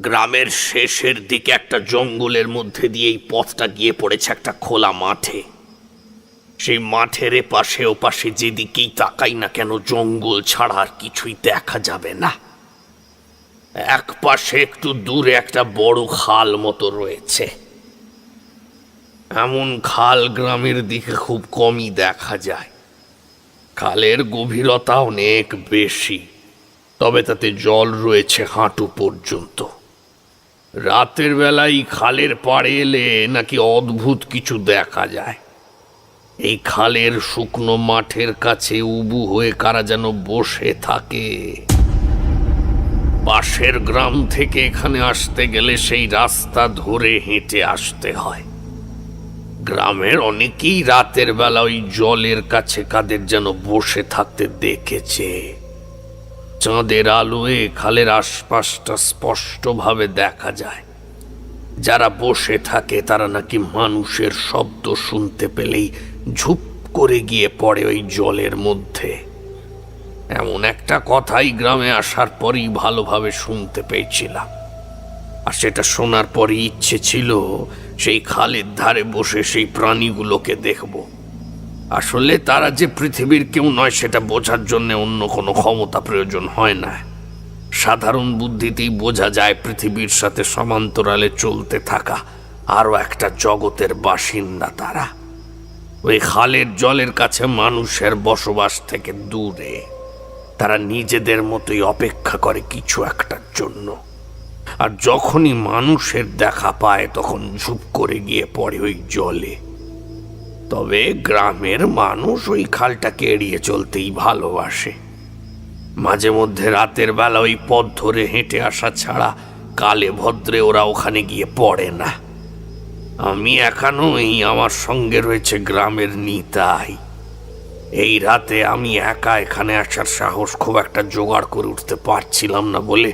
গ্রামের শেষের দিকে একটা জঙ্গলের মধ্যে দিয়ে এই পথটা গিয়ে পড়েছে একটা খোলা মাঠে। সেই মাঠের এপাশে ওপাশে যেদিকেই তাকাই না কেন জঙ্গল ছাড়া আর কিছুই দেখা যাবে না। এক পাশে একটু দূরে একটা বড় খাল মতো রয়েছে। এমন খাল গ্রামের দিকে খুব কমই দেখা যায়। খালের গভীরতা অনেক বেশি, তবে তাতে জল রয়েছে হাঁটু পর্যন্ত। রাতের বেলায় খালের পাড়ে এলে নাকি অদ্ভুত কিছু দেখা যায়। এই খালের শুকনো মাঠের কাছে উবু হয়ে কারা যেন বসে থাকে। পাশের গ্রাম থেকে এখানে আসতে গেলে সেই রাস্তা ধরে হেঁটে আসতে হয়। গ্রামের অনেকেই রাতের বেলা ওই জলের কাছে কাদের যেন বসে থাকতে দেখেছে। চাঁদের আলোয় খালের আশপাশটা স্পষ্টভাবে দেখা যায়। যারা বসে থাকে তারা নাকি মানুষের শব্দ শুনতে পেলেই ঝুপ করে গিয়ে পড়ে ওই জলের মধ্যে। এমন একটা কথাই গ্রামে আসার পরই ভালোভাবে শুনতে পেয়েছিলাম, আর সেটা শোনার পরই ইচ্ছে ছিল সেই খালের ধারে বসে সেই প্রাণীগুলোকে দেখব। আসলে তারা যে পৃথিবীর কেউ নয় সেটা বোঝার জন্য অন্য কোনো ক্ষমতা প্রয়োজন হয় না। সাধারণ বুদ্ধিতেই বোঝা যায় পৃথিবীর সাথে সমান্তরালে চলতে থাকা আরও একটা জগতের বাসিন্দা তারা। ওই খালের জলের কাছে মানুষের বসবাস থেকে দূরে তারা নিজেদের মতোই অপেক্ষা করে কিছু একটার জন্য। আর যখনই মানুষের দেখা পায় তখন ঝুপ করে গিয়ে পড়ে ওই জলে। তবে গ্রামের মানুষ ওই খালটাকে এড়িয়ে চলতেই ভালোবাসে। মাঝে মধ্যে রাতের বেলা ওই পথ ধরে হেঁটে আসা ছাড়া কালে ভদ্রে ওরা ওখানে গিয়ে পড়ে না। আমি একানই, আমার সঙ্গে রয়েছে গ্রামের নিতাই। এই রাতে আমি একা এখানে আসার সাহস খুব একটা জোগাড় করে উঠতে পারছিলাম না বলে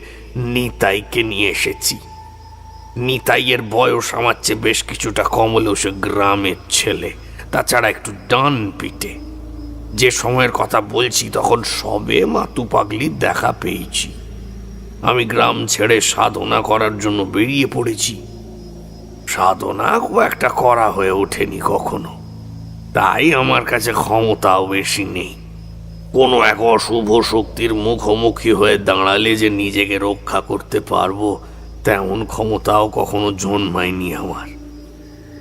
নিতাইকে নিয়ে এসেছি। নিতাইয়ের বয়স আমার চেয়ে বেশ কিছুটা কম হলেও সে গ্রামের ছেলে, তাছাড়া একটু ডান পিটে। যে সময়ের কথা বলছি তখন সবে মাতু পাগলির দেখা পেয়েছি। আমি গ্রাম ছেড়ে সাধনা করার জন্য বেরিয়ে পড়েছি। সাধনা খুব একটা করা হয়ে ওঠেনি কখনো, তাই আমার কাছে ক্ষমতাও বেশি নেই। কোনো এক অশুভ শক্তির মুখোমুখি হয়ে দাঁড়ালে যে নিজেকে রক্ষা করতে পারবো তেমন ক্ষমতাও কখনো জন্মায়নি আমার।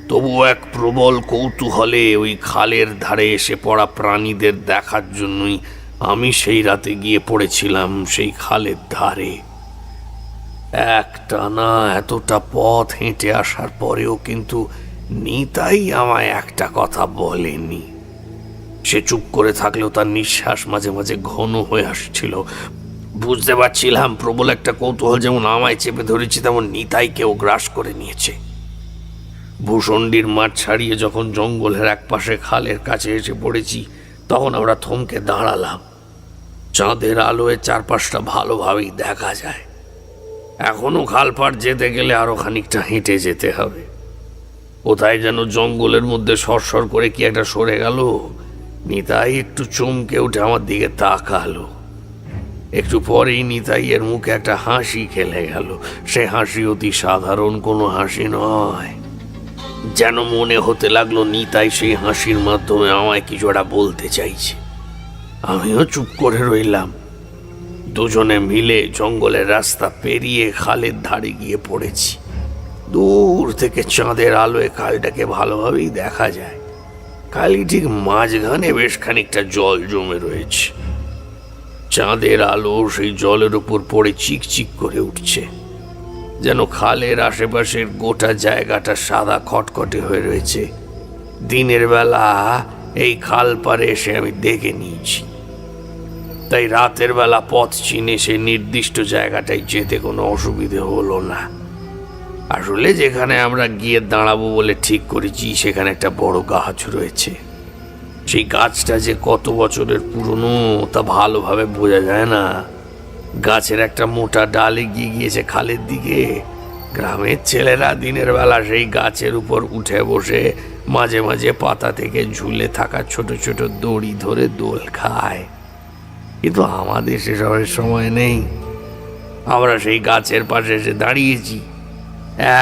তবুও এক প্রবল কৌতূহলে ওই খালের ধারে এসে পড়া প্রাণীদের দেখার জন্যই আমি সেই রাতে গিয়ে পড়েছিলাম সেই খালের ধারে। একটানা এতটা পথ হেঁটে আসার পরেও কিন্তু নিতাই আমায় একটা কথা বলেনি। সে চুপ করে থাকলেও তার নিঃশ্বাস মাঝে মাঝে ঘন হয়ে আসছিল। বুঝতে পারছিলাম প্রবল একটা কৌতূহল যেমন আমায় চেপে ধরেছে তেমন নিতাইকেও গ্রাস করে নিয়েছে। ভূষণ্ডির মাঠ ছাড়িয়ে যখন জঙ্গলের এক পাশে খালের কাছে এসে পড়েছি তখন আমরা থমকে দাঁড়ালাম। চাঁদের আলোয় চারপাশটা ভালোভাবেই দেখা যায়। এখনো খাল পাড় যেতে গেলে আরো খানিকটা হেঁটে যেতে হবে। কোথায় যেন জঙ্গলের মধ্যে সরসর করে কি একটা সরে গেল। নিতাই একটু চমকে উঠে আমার দিকে তাকালো। একটু পরেই নিতাইয়ের মুখে একটা হাসি খেলে গেল। সে হাসি অতি সাধারণ কোনো হাসি নয়, যেন মনে হতে লাগলো নিতাই সেই হাসির মাধ্যমে আমায় কিছু একটা বলতে চাইছে। আমিও চুপ করে রইলাম। দুজনে মিলে জঙ্গলের রাস্তা পেরিয়ে খালের ধারে গিয়ে পড়েছি। দূর থেকে চাঁদের আলোয় খালটাকে ভালোভাবেই দেখা যায়। খালি ঠিক মাঝখানে বেশ খানিকটা জল জমে রয়েছে। চাঁদের আলো সেই জলের উপর পড়ে চিকচিক করে উঠছে, যেন খালের আশেপাশের গোটা জায়গাটা সাদা খটখটে হয়ে রয়েছে। দিনের বেলা এই খাল পাড়ে এসে আমি দেখে নিয়েছি, তাই রাতের বেলা পথ চিনে সেই নির্দিষ্ট জায়গাটায় যেতে কোনো অসুবিধে হলো না। আসলে যেখানে আমরা গিয়ে দাঁড়াবো বলে ঠিক করেছি সেখানে একটা বড় গাছ রয়েছে। সেই গাছটা যে কত বছরের পুরনো তা ভালোভাবে বোঝা যায় না। গাছের একটা মোটা ডাল এগিয়ে গিয়েছে খালের দিকে। গ্রামের ছেলেরা দিনের বেলা সেই গাছের উপর উঠে বসে মাঝে মাঝে পাতা থেকে ঝুলে থাকা ছোট ছোট দড়ি ধরে দোল খায়, কিন্তু আমাদের সেসবের সময় নেই। আমরা সেই গাছের পাশে এসে দাঁড়িয়েছি,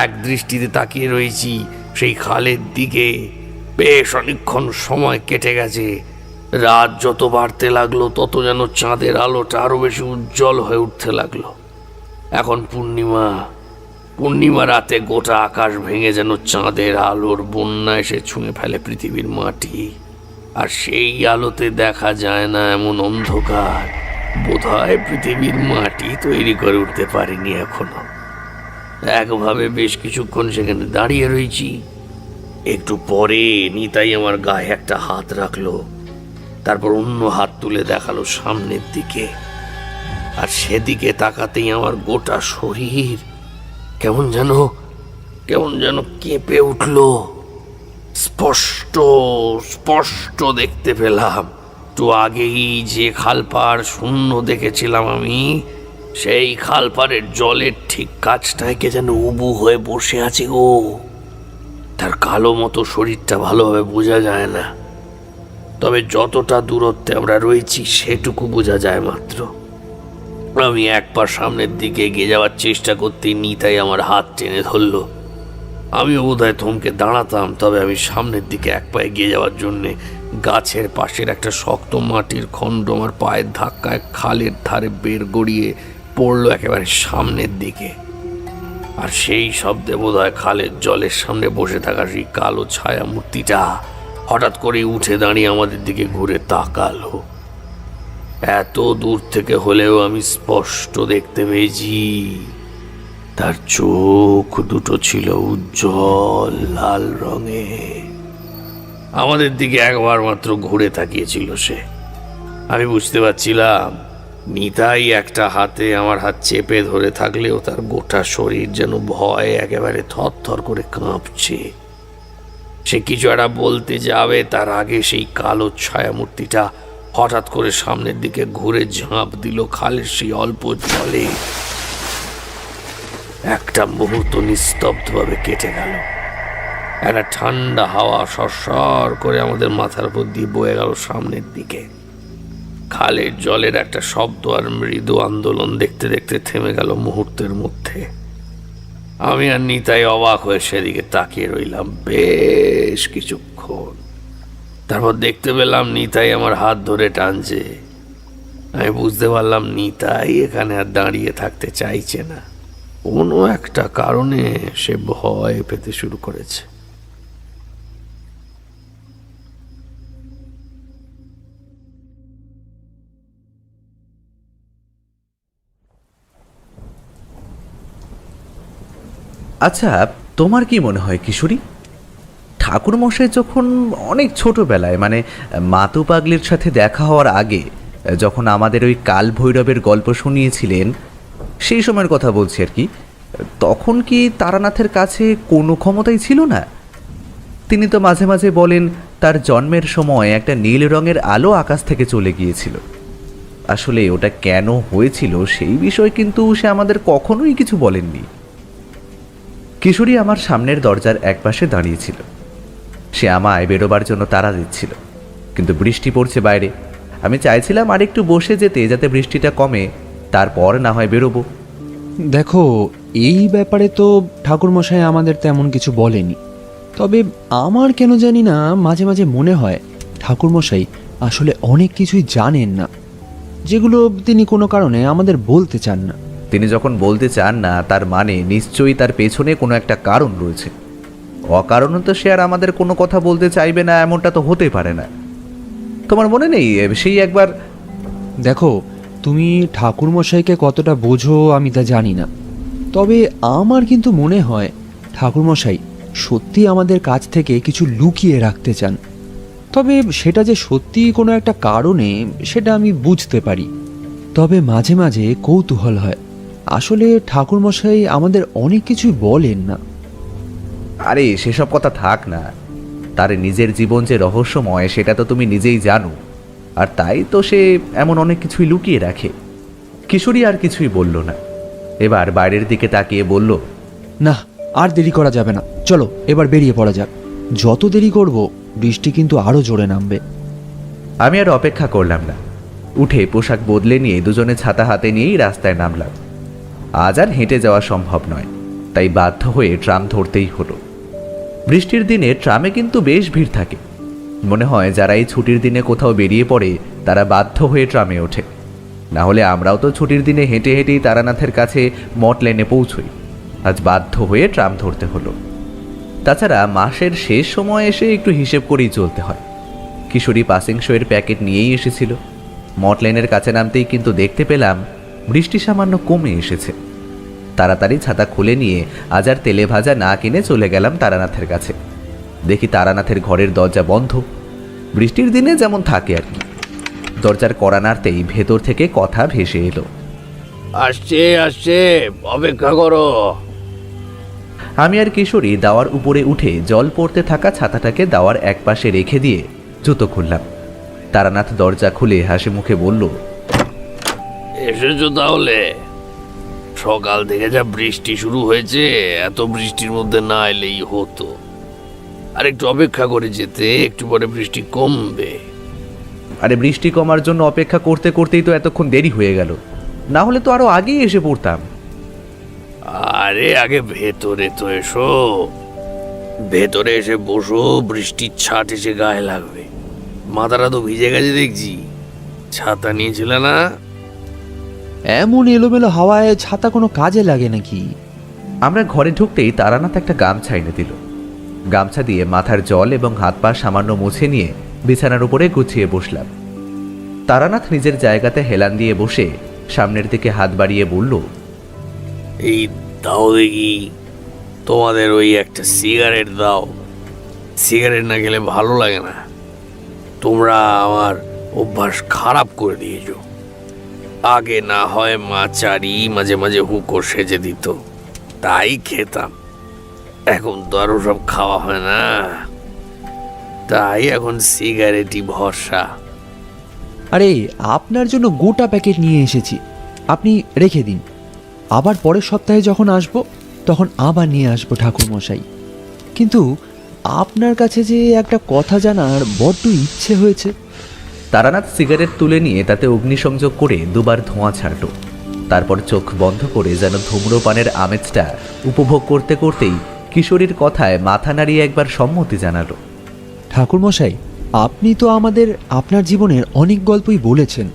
এক দৃষ্টিতে তাকিয়ে রয়েছি সেই খালের দিকে। বেশ অনেকক্ষণ সময় কেটে গেছে। রাত যত বাড়তে লাগলো তত যেন চাঁদের আলোটা আরো বেশি উজ্জ্বল হয়ে উঠতে লাগলো। এখন পূর্ণিমা রাতে গোটা আকাশ ভেঙে যেন চাঁদের আলোর বন্যা এসে ছুঁয়ে ফেলে পৃথিবীর মাটি। আর সেই আলোতে দেখা যায় না এমন অন্ধকার বোধহয় পৃথিবীর মাটি তৈরি করে উঠতে পারেনি এখনো। একভাবে বেশ কিছুক্ষণ সেখানে দাঁড়িয়ে রয়েছি। একটু পরে নিতাই আমার গায়ে একটা হাত রাখলো, তারপর অন্য হাত তুলে দেখালো সামনের দিকে। আর সেদিকে তাকাতেই আমার গোটা শরীর কেমন যেন কেঁপে উঠল। স্পষ্ট দেখতে পেলাম একটু আগেই যে খালপাড় শূন্য দেখেছিলাম আমি, সেই খালপাড়ের জলের ঠিক কাছটায় কে যেন উবু হয়ে বসে আছে গো। তার কালো মতো শরীরটা ভালোভাবে বোঝা যায় না, তবে যতটা দূরত্বে আমরা রয়েছি সেটুকু বোঝা যায় মাত্র। আমি এক পা সামনের দিকে এগিয়ে যাওয়ার চেষ্টা করতেই নিতাই আমার হাত টেনে ধরল। আমিও বোধহয় থমকে দাঁড়াতাম, তবে আমি সামনের দিকে এক পা এগিয়ে যাওয়ার জন্যে গাছের পাশের একটা শক্ত মাটির খণ্ড আমার পায়ের ধাক্কায় খালের ধারে বের গড়িয়ে পড়লো একেবারে সামনের দিকে। আর সেই শব্দে বোধহয় খালের জলের সামনে বসে থাকা সেই কালো ছায়া মূর্তিটা হঠাৎ করে উঠে দাঁড়িয়ে আমাদের দিকে ঘুরে তাকালো। এত দূর থেকে হলেও আমি স্পষ্ট দেখতে পেয়েছি তার চোখ দুটো ছিল উজ্জ্বল লাল রঙে। আমাদের দিকে একবার মাত্র ঘুরে তাকিয়েছিল সে। আমি বুঝতে পারছিলাম নিতাই একটা হাতে আমার হাত চেপে ধরে থাকলেও তার গোটা শরীর যেন ভয়ে একেবারে থরথর করে কাঁপছে। সে কিছু একটা বলতে যাবে তার আগে সেই কালো ছায়া মূর্তিটা হঠাৎ করে সামনের দিকে ঘুরে ঝাঁপ দিল খালের সেই অল্প জলে। একটা মুহূর্ত নিস্তব্ধভাবে কেটে গেল। একটা ঠান্ডা হাওয়া সরসর করে আমাদের মাথার উপর দিয়ে বয়ে গেল সামনের দিকে। খালের জলের একটা শব্দ আর মৃদু আন্দোলন দেখতে দেখতে থেমে গেল মুহূর্তের মধ্যে। আমি আর নিতাই অবাক হয়ে সেদিকে তাকিয়ে রইলাম বেশ কিছুক্ষণ। তারপর দেখতে পেলাম নিতাই আমার হাত ধরে টানছে। আমি বুঝতে পারলাম নিতাই এখানে আর দাঁড়িয়ে থাকতে চাইছে না। কোনো একটা কারণে সে ভয় পেতে শুরু করেছে। আচ্ছা, তোমার কি মনে হয় কিশোরী, ঠাকুরমশাই যখন অনেক ছোটবেলায় মানে মাতু পাগলির সাথে দেখা হওয়ার আগে যখন আমাদের ওই কাল ভৈরবের গল্প শুনিয়েছিলেন, সেই সময়ের কথা বলছি আর কি, তখন কি তারানাথের কাছে কোনো ক্ষমতাই ছিল না? তিনি তো মাঝে মাঝে বলেন তার জন্মের সময় একটা নীল রঙের আলো আকাশ থেকে চলে গিয়েছিল। আসলে ওটা কেন হয়েছিল সেই বিষয়ে কিন্তু সে আমাদের কখনোই কিছু বলেননি। কিশোরী আমার সামনের দরজার একপাশে দাঁড়িয়েছিল। সে আমায় বেরোবার জন্য তাড়া দিচ্ছিল, কিন্তু বৃষ্টি পড়ছে বাইরে। আমি চাইছিলাম আর একটু বসে যেতে, যাতে বৃষ্টিটা কমে, তারপর না হয় বেরোবো। দেখো, এই ব্যাপারে তো ঠাকুরমশাই আমাদের তেমন কিছু বলেনি। তবে আমার কেন জানি না মাঝে মাঝে মনে হয় ঠাকুরমশাই আসলে অনেক কিছুই জানেন না, যেগুলো তিনি কোনো কারণে আমাদের বলতে চান না। তিনি যখন বলতে চান না, তার মানে নিশ্চয়ই তার পেছনে কোনো একটা কারণ রয়েছে। অকারণে তো সে আর আমাদের কোনো কথা বলতে চাইবে না, এমনটা তো হতে পারে না। তোমার মনে নেই সেই একবার? দেখো, তুমি ঠাকুরমশাইকে কতটা বোঝো আমি তা জানি না, তবে আমার কিন্তু মনে হয় ঠাকুরমশাই সত্যি আমাদের কাছ থেকে কিছু লুকিয়ে রাখতে চান। তবে সেটা যে সত্যি কোনো একটা কারণে সেটা আমি বুঝতে পারি। তবে মাঝে মাঝে কৌতূহল হয়, আসলে ঠাকুরমশাই আমাদের অনেক কিছুই বলেন না। আরে সেসব কথা থাক না, তার নিজের জীবন যে রহস্যময় সেটা তো তুমি নিজেই জানো, আর তাই তো সে এমন অনেক কিছুই লুকিয়ে রাখে। কিশোরী আর কিছুই বলল না, এবার বাইরের দিকে তাকিয়ে বলল, না, আর দেরি করা যাবে না, চলো এবার বেরিয়ে পড়া যাক। যত দেরি করব বৃষ্টি কিন্তু আরও জোরে নামবে। আমি আর অপেক্ষা করলাম না, উঠে পোশাক বদলে নিয়ে দুজনে ছাতা হাতে নিয়েই রাস্তায় নামলাম। আজ আর হেঁটে যাওয়া সম্ভব নয়, তাই বাধ্য হয়ে ট্রাম ধরতেই হলো। বৃষ্টির দিনে ট্রামে কিন্তু বেশ ভিড় থাকে। মনে হয় যারা এই ছুটির দিনে কোথাও বেরিয়ে পড়ে তারা বাধ্য হয়ে ট্রামে ওঠে। না হলে আমরাও তো ছুটির দিনে হেঁটে হেঁটেই তারানাথের কাছে মঠ লেনে পৌঁছই। আজ বাধ্য হয়ে ট্রাম ধরতে হলো। তাছাড়া মাসের শেষ সময় এসে একটু হিসেব করেই চলতে হয়। কিশোরী পাসিং শোয়ের প্যাকেট নিয়েই এসেছিল। মঠ লেনের কাছে নামতেই কিন্তু দেখতে পেলাম বৃষ্টি সামান্য কমে এসেছে। তাড়াতাড়ি ছাতা খুলে নিয়ে আজ আর তেলে ভাজা না কিনে চলে গেলাম তারানাথের কাছে। দেখি তারানাথের ঘরের দরজা বন্ধ, বৃষ্টির দিনে যেমন থাকে আর কি। দরজার কড়া নাড়তেই ভেতর থেকে কথা ভেসে এলো, আসছে আসছে, অপেক্ষা করো। আমি আর কিশোরী দাওয়ার উপরে উঠে জল পড়তে থাকা ছাতাটাকে দাওয়ার একপাশে রেখে দিয়ে জুতো খুললাম। তারানাথ দরজা খুলে হাসি মুখে বলল, এসেছো তাহলে? সকাল থেকে যা বৃষ্টি শুরু হয়েছে, এত বৃষ্টির মধ্যে না এলেই হতো। আর একটু অপেক্ষা করে যেতে, একটু পরে বৃষ্টি কমবে। আরে বৃষ্টি কমার জন্য অপেক্ষা করতে করতেই তো এতক্ষণ দেরি হয়ে গেল, না হলে তো আরো আগেই এসে পড়তাম। আরে আগে ভেতরে তো এসো, ভেতরে এসে বসো, বৃষ্টির ছাট এসে গায়ে লাগবে। মাথাটা তো ভিজে গেছে দেখছি, ছাতা নিয়েছিলে না? এমন এলোমেলো হাওয়ায় ছাতা কোনো কাজে লাগে নাকি? আমরা ঘরে ঢুকতেই তারানাথ একটা গামছা এনে দিল। গামছা দিয়ে মাথার জল এবং হাত পা সামান্য মুছে নিয়ে বিছানার উপরে গুছিয়ে বসলাম। তারানাথ নিজের জায়গাতে হেলান দিয়ে বসে সামনের দিকে হাত বাড়িয়ে বলল, এই দাও দেখি, তোমাদের ওই একটা সিগারেট দাও। সিগারেট না খেলে ভালো লাগে না। তোমরা আমার অভ্যাস খারাপ করে দিয়েছো। আগে না হয় মা চারি মাঝে মাঝে হুঁকো সেজে দিত, তাই খেতাম। এখন তো আর সব খাওয়া হয় না, তাই এখন সিগারেটই ভরসা। আরে আপনার জন্য গোটা প্যাকেট নিয়ে এসেছি, আপনি রেখে দিন। আবার পরের সপ্তাহে যখন আসব তখন আবার নিয়ে আসবো ঠাকুরমশাই। কিন্তু আপনার কাছে যে একটা কথা জানার বড্ড ইচ্ছে হয়েছে। তারানাথ সিগারেট তুলে নিয়ে তাতে অগ্নিসংযোগ করে দুবার ধোঁয়া ছাড়ল। তারপর চোখ বন্ধ করে যেন ধূম্রপানের আমেজটা উপভোগ করতে করতেই কিশোরীর কথায় মাথা নাড়িয়ে একবার সম্মতি জানালো। ঠাকুরমশাই, আপনি তো আমাদের আপনার জীবনের অনেক গল্পই বলেছেন।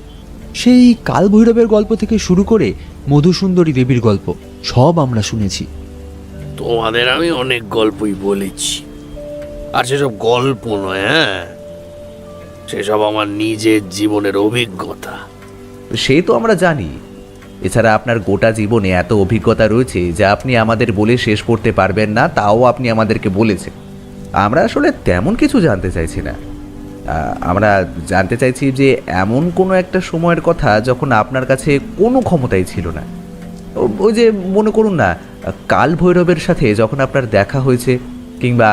সেই কালভৈরবের গল্প থেকে শুরু করে মধুসুন্দরী দেবীর গল্প সব আমরা শুনেছি। তোমাদের আমি অনেক গল্পই বলেছি, আর সেসব গল্প নয়, হ্যাঁ, সেসব আমার নিজের জীবনের অভিজ্ঞতা। সে তো আমরা জানি। এছাড়া আপনার গোটা জীবনে এত অভিজ্ঞতা রয়েছে যা আপনি আমাদের বলে শেষ করতে পারবেন না, তাও আপনি আমাদেরকে বলেছেন। আমরা আসলে তেমন কিছু জানতে চাইছি না। আমরা জানতে চাইছি যে এমন কোনো একটা সময়ের কথা যখন আপনার কাছে কোনো ক্ষমতাই ছিল না। ওই যে মনে করুন না, কাল ভৈরবের সাথে যখন আপনার দেখা হয়েছে, কিংবা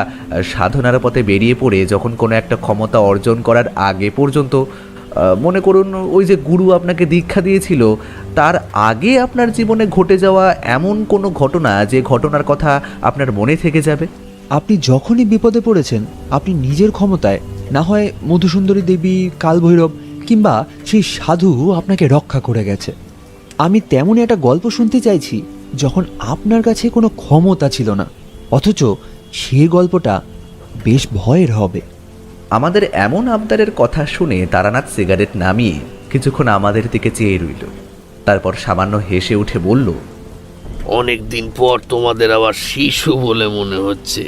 সাধনার পথে বেরিয়ে পড়ে যখন কোনো একটা ক্ষমতা অর্জন করার আগে পর্যন্ত, মনে করুন ওই যে গুরু আপনাকে দীক্ষা দিয়েছিল, তার আগে আপনার জীবনে ঘটে যাওয়া এমন কোনো ঘটনা যে ঘটনার কথা আপনার মনে থেকে যাবে। আপনি যখনই বিপদে পড়েছেন, আপনি নিজের ক্ষমতায় না হয় মধুসুন্দরী দেবী, কালভৈরব কিংবা সেই সাধু আপনাকে রক্ষা করে গেছে। আমি তেমনই একটা গল্প শুনতে চাইছি যখন আপনার কাছে কোনো ক্ষমতা ছিল না, অথচ সেই গল্পটা বেশ ভয়ের হবে। আমাদের এমন আবদারের কথা শুনে তারানাথ সিগারেট নামিয়ে কিছুক্ষণ আমাদের দিকে চেয়ে রইল। তারপর সামান্য হেসে উঠে বলল, অনেক দিন পর তোমাদের আবার শিশু বলে মনে হচ্ছে।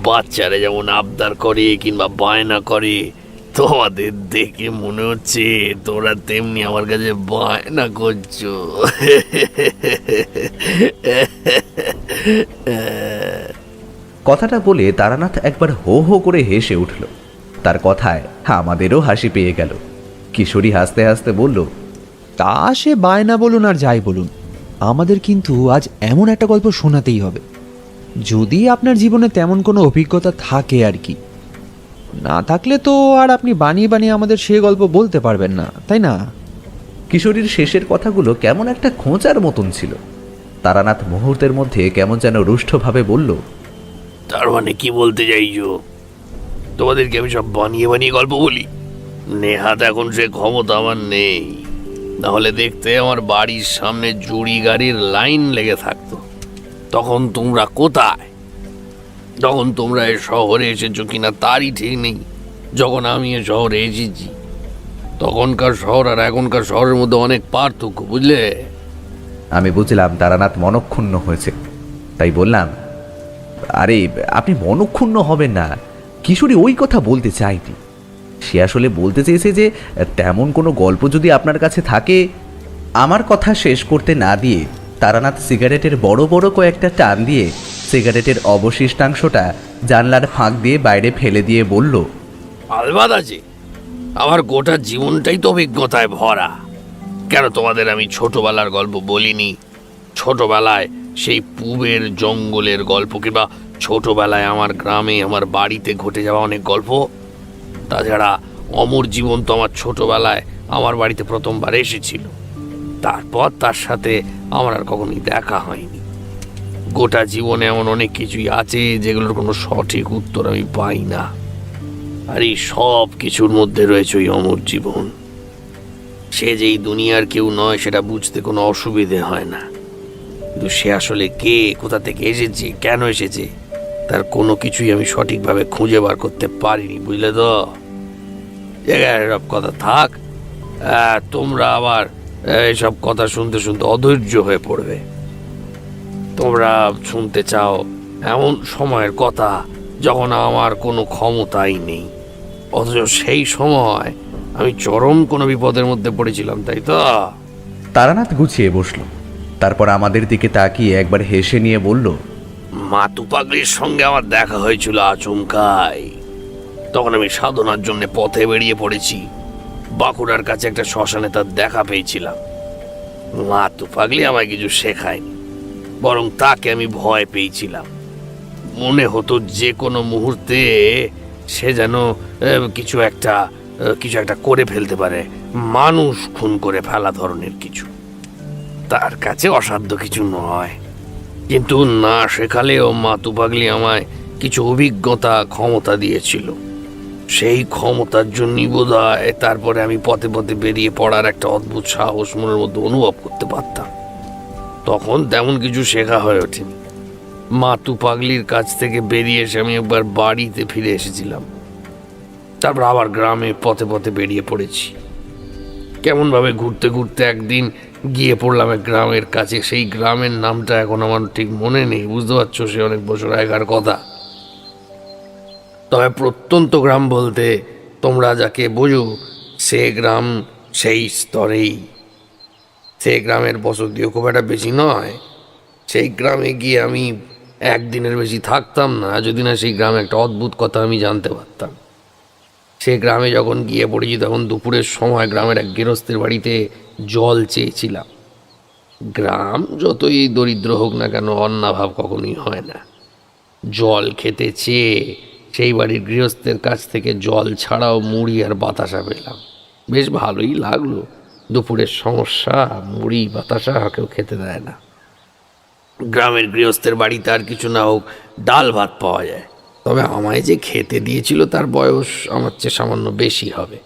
বাচ্চারা যেমন আবদার করে কিংবা বায়না করে, তোমাদের দেখে মনে হচ্ছে তোমরা তেমনি আমার কাছে বায়না করছো। কথাটা বলে তারানাথ একবার হো হো করে হেসে উঠল। তার কথায় আমাদেরও হাসি পেয়ে গেল। কিশোরী হাসতে হাসতে বলল, তা সে বায়না বলুন আর যাই বলুন, আমাদের কিন্তু আজ এমন একটা গল্প শোনাতেই হবে। যদি আপনার জীবনে তেমন কোনো অভিজ্ঞতা থাকে আর কি, না থাকলে তো আর আপনি বানিয়ে বানিয়ে আমাদের সে গল্প বলতে পারবেন না, তাই না? কিশোরীর শেষের কথাগুলো কেমন একটা খোঁচার মতন ছিল। তারানাথ মুহূর্তের মধ্যে কেমন যেন রুষ্টভাবে বলল, তার মানে কি বলতে চাইছো? তোমাদেরকে আমি সব বানিয়ে বানিয়ে গল্প বলি? নেহাত এখন সে ক্ষমতা আমার নেই। নাহলে দেখতে আমার বাড়ির সামনে জুড়ি গাড়ির লাইন লেগে থাকতো। তখন তোমরা কোথায়? তখন তোমরা এ শহরে এসেছো কিনা তারই ঠিক নেই। যখন আমি এ শহরে এসেছি তখনকার শহর আর এখনকার শহরের মধ্যে অনেক পার্থক্য, বুঝলে? আমি বুঝলাম তারানাথ মনক্ষুণ্ণ হয়েছে, তাই বললাম, আরে আপনি মনক্ষুণ্ণ হবেন না, কিশোরী ওই কথা বলতে চাইনি। সে আসলে বলতে চেয়েছে যে তেমন কোনো গল্প যদি আপনার কাছে থাকে। আমার কথা শেষ করতে না দিয়ে তারানাথ সিগারেটের বড় বড় কয়েকটা টান দিয়ে সিগারেটের অবশিষ্টাংশটা জানলার ফাঁক দিয়ে বাইরে ফেলে দিয়ে বলল, আলবাদ আছে, আমার গোটা জীবনটাই তো অভিজ্ঞতায় ভরা। কেন তোমাদের আমি ছোটবেলার গল্প বলিনি? ছোটবেলায় সেই পূবের জঙ্গলের গল্প, কিংবা ছোটবেলায় আমার গ্রামে আমার বাড়িতে ঘটে যাওয়া অনেক গল্প। তাছাড়া অমর জীবন তো আমার ছোটবেলায় আমার বাড়িতে প্রথমবার এসেছিল, তারপর তার সাথে আমার আর কখনোই দেখা হয়নি। গোটা জীবনে এমন অনেক কিছুই আছে যেগুলোর কোনো সঠিক উত্তর আমি পাই না। আর এই সব কিছুর মধ্যে রয়েছে ওই অমর জীবন। সে যেই দুনিয়ার কেউ নয় সেটা বুঝতে কোনো অসুবিধে হয় না, কিন্তু সে আসলে কে, কোথা থেকে এসেছে, কেন এসেছে, তার কোনো কিছুই আমি সঠিকভাবে খুঁজে বার করতে পারিনি, বুঝলে তো? এসব কথা থাক, তোমরা আবার এইসব কথা শুনতে শুনতে অধৈর্য হয়ে পড়বে। তোমরা শুনতে চাও এমন সময়ের কথা যখন আমার কোনো ক্ষমতাই নেই, অথচ সেই সময় আমি চরম কোনো বিপদের মধ্যে পড়েছিলাম, তাই তো? তারানাথ গুছিয়ে বসল, তারপর আমাদের দিকে তাকিয়ে একবার হেসে নিয়ে বলল, মাতু পাগলির সঙ্গে আমার দেখা হয়েছিল আচমকাই। তখন আমি সাধনার জন্য পথে বেরিয়ে পড়েছি। বাঁকুড়ার কাছে একটা শ্মশানে তার দেখা পেয়েছিলাম। মাতু পাগলি আমায় কিছু শেখায়নি, বরং তাকে আমি ভয় পেয়েছিলাম। মনে হতো যে কোনো মুহূর্তে সে যেন কিছু একটা করে ফেলতে পারে, মানুষ খুন করে ফেলা ধরনের কিছু। তার কাছে অসাধ্য কিছু নয়, কিন্তু না শেখালেও মাতু পাগলি আমায় কিছু অভিজ্ঞতা, ক্ষমতা দিয়েছিল। সেই ক্ষমতার জন্যই বোধহয় তারপরে আমি পথে পথে বেরিয়ে পড়ার একটা অদ্ভুত সাহস মনের মধ্যে অনুভব করতে পারতাম। তখন তেমন কিছু শেখা হয়ে ওঠেনি। মাতু পাগলির কাছ থেকে বেরিয়ে এসে আমি একবার বাড়িতে ফিরে এসেছিলাম, তারপর আবার গ্রামে পথে পথে বেরিয়ে পড়েছি। কেমনভাবে ঘুরতে ঘুরতে একদিন গিয়ে পড়লাম এক গ্রামের কাছে। সেই গ্রামের নামটা এখন আমার ঠিক মনে নেই, বুঝতে পারছো, সে অনেক বছর আগেকার কথা। তবে প্রত্যন্ত গ্রাম বলতে তোমরা যাকে বোঝো সে গ্রাম সেই স্তরেই। সে গ্রামের বসতিও খুব একটা বেশি নয়। সেই গ্রামে গিয়ে আমি একদিনের বেশি থাকতাম না যদি না সেই গ্রামে একটা অদ্ভুত কথা আমি জানতে পারতাম। সে গ্রামে যখন গিয়ে পড়েছি তখন দুপুরের সময় গ্রামের এক গৃহস্থের বাড়িতে জল চেয়েছিলাম। গ্রাম যতই দরিদ্র হোক না কেন, অন্নাভাব কখনোই হয় না। জল খেতে চেয়ে সেই বাড়ির গৃহস্থের কাছ থেকে জল ছাড়াও মুড়ি আর বাতাসা পেলাম। বেশ ভালোই লাগলো। দুপুরের সমস্যা, মুড়ি বাতাসা কেউ খেতে দেয় না। গ্রামের গৃহস্থের বাড়িতে আর কিছু না হোক ডাল ভাত পাওয়া যায়। তবে আমায় যে খেতে দিয়েছিল তার বয়স আমার চেয়ে সামান্য বেশি হবে।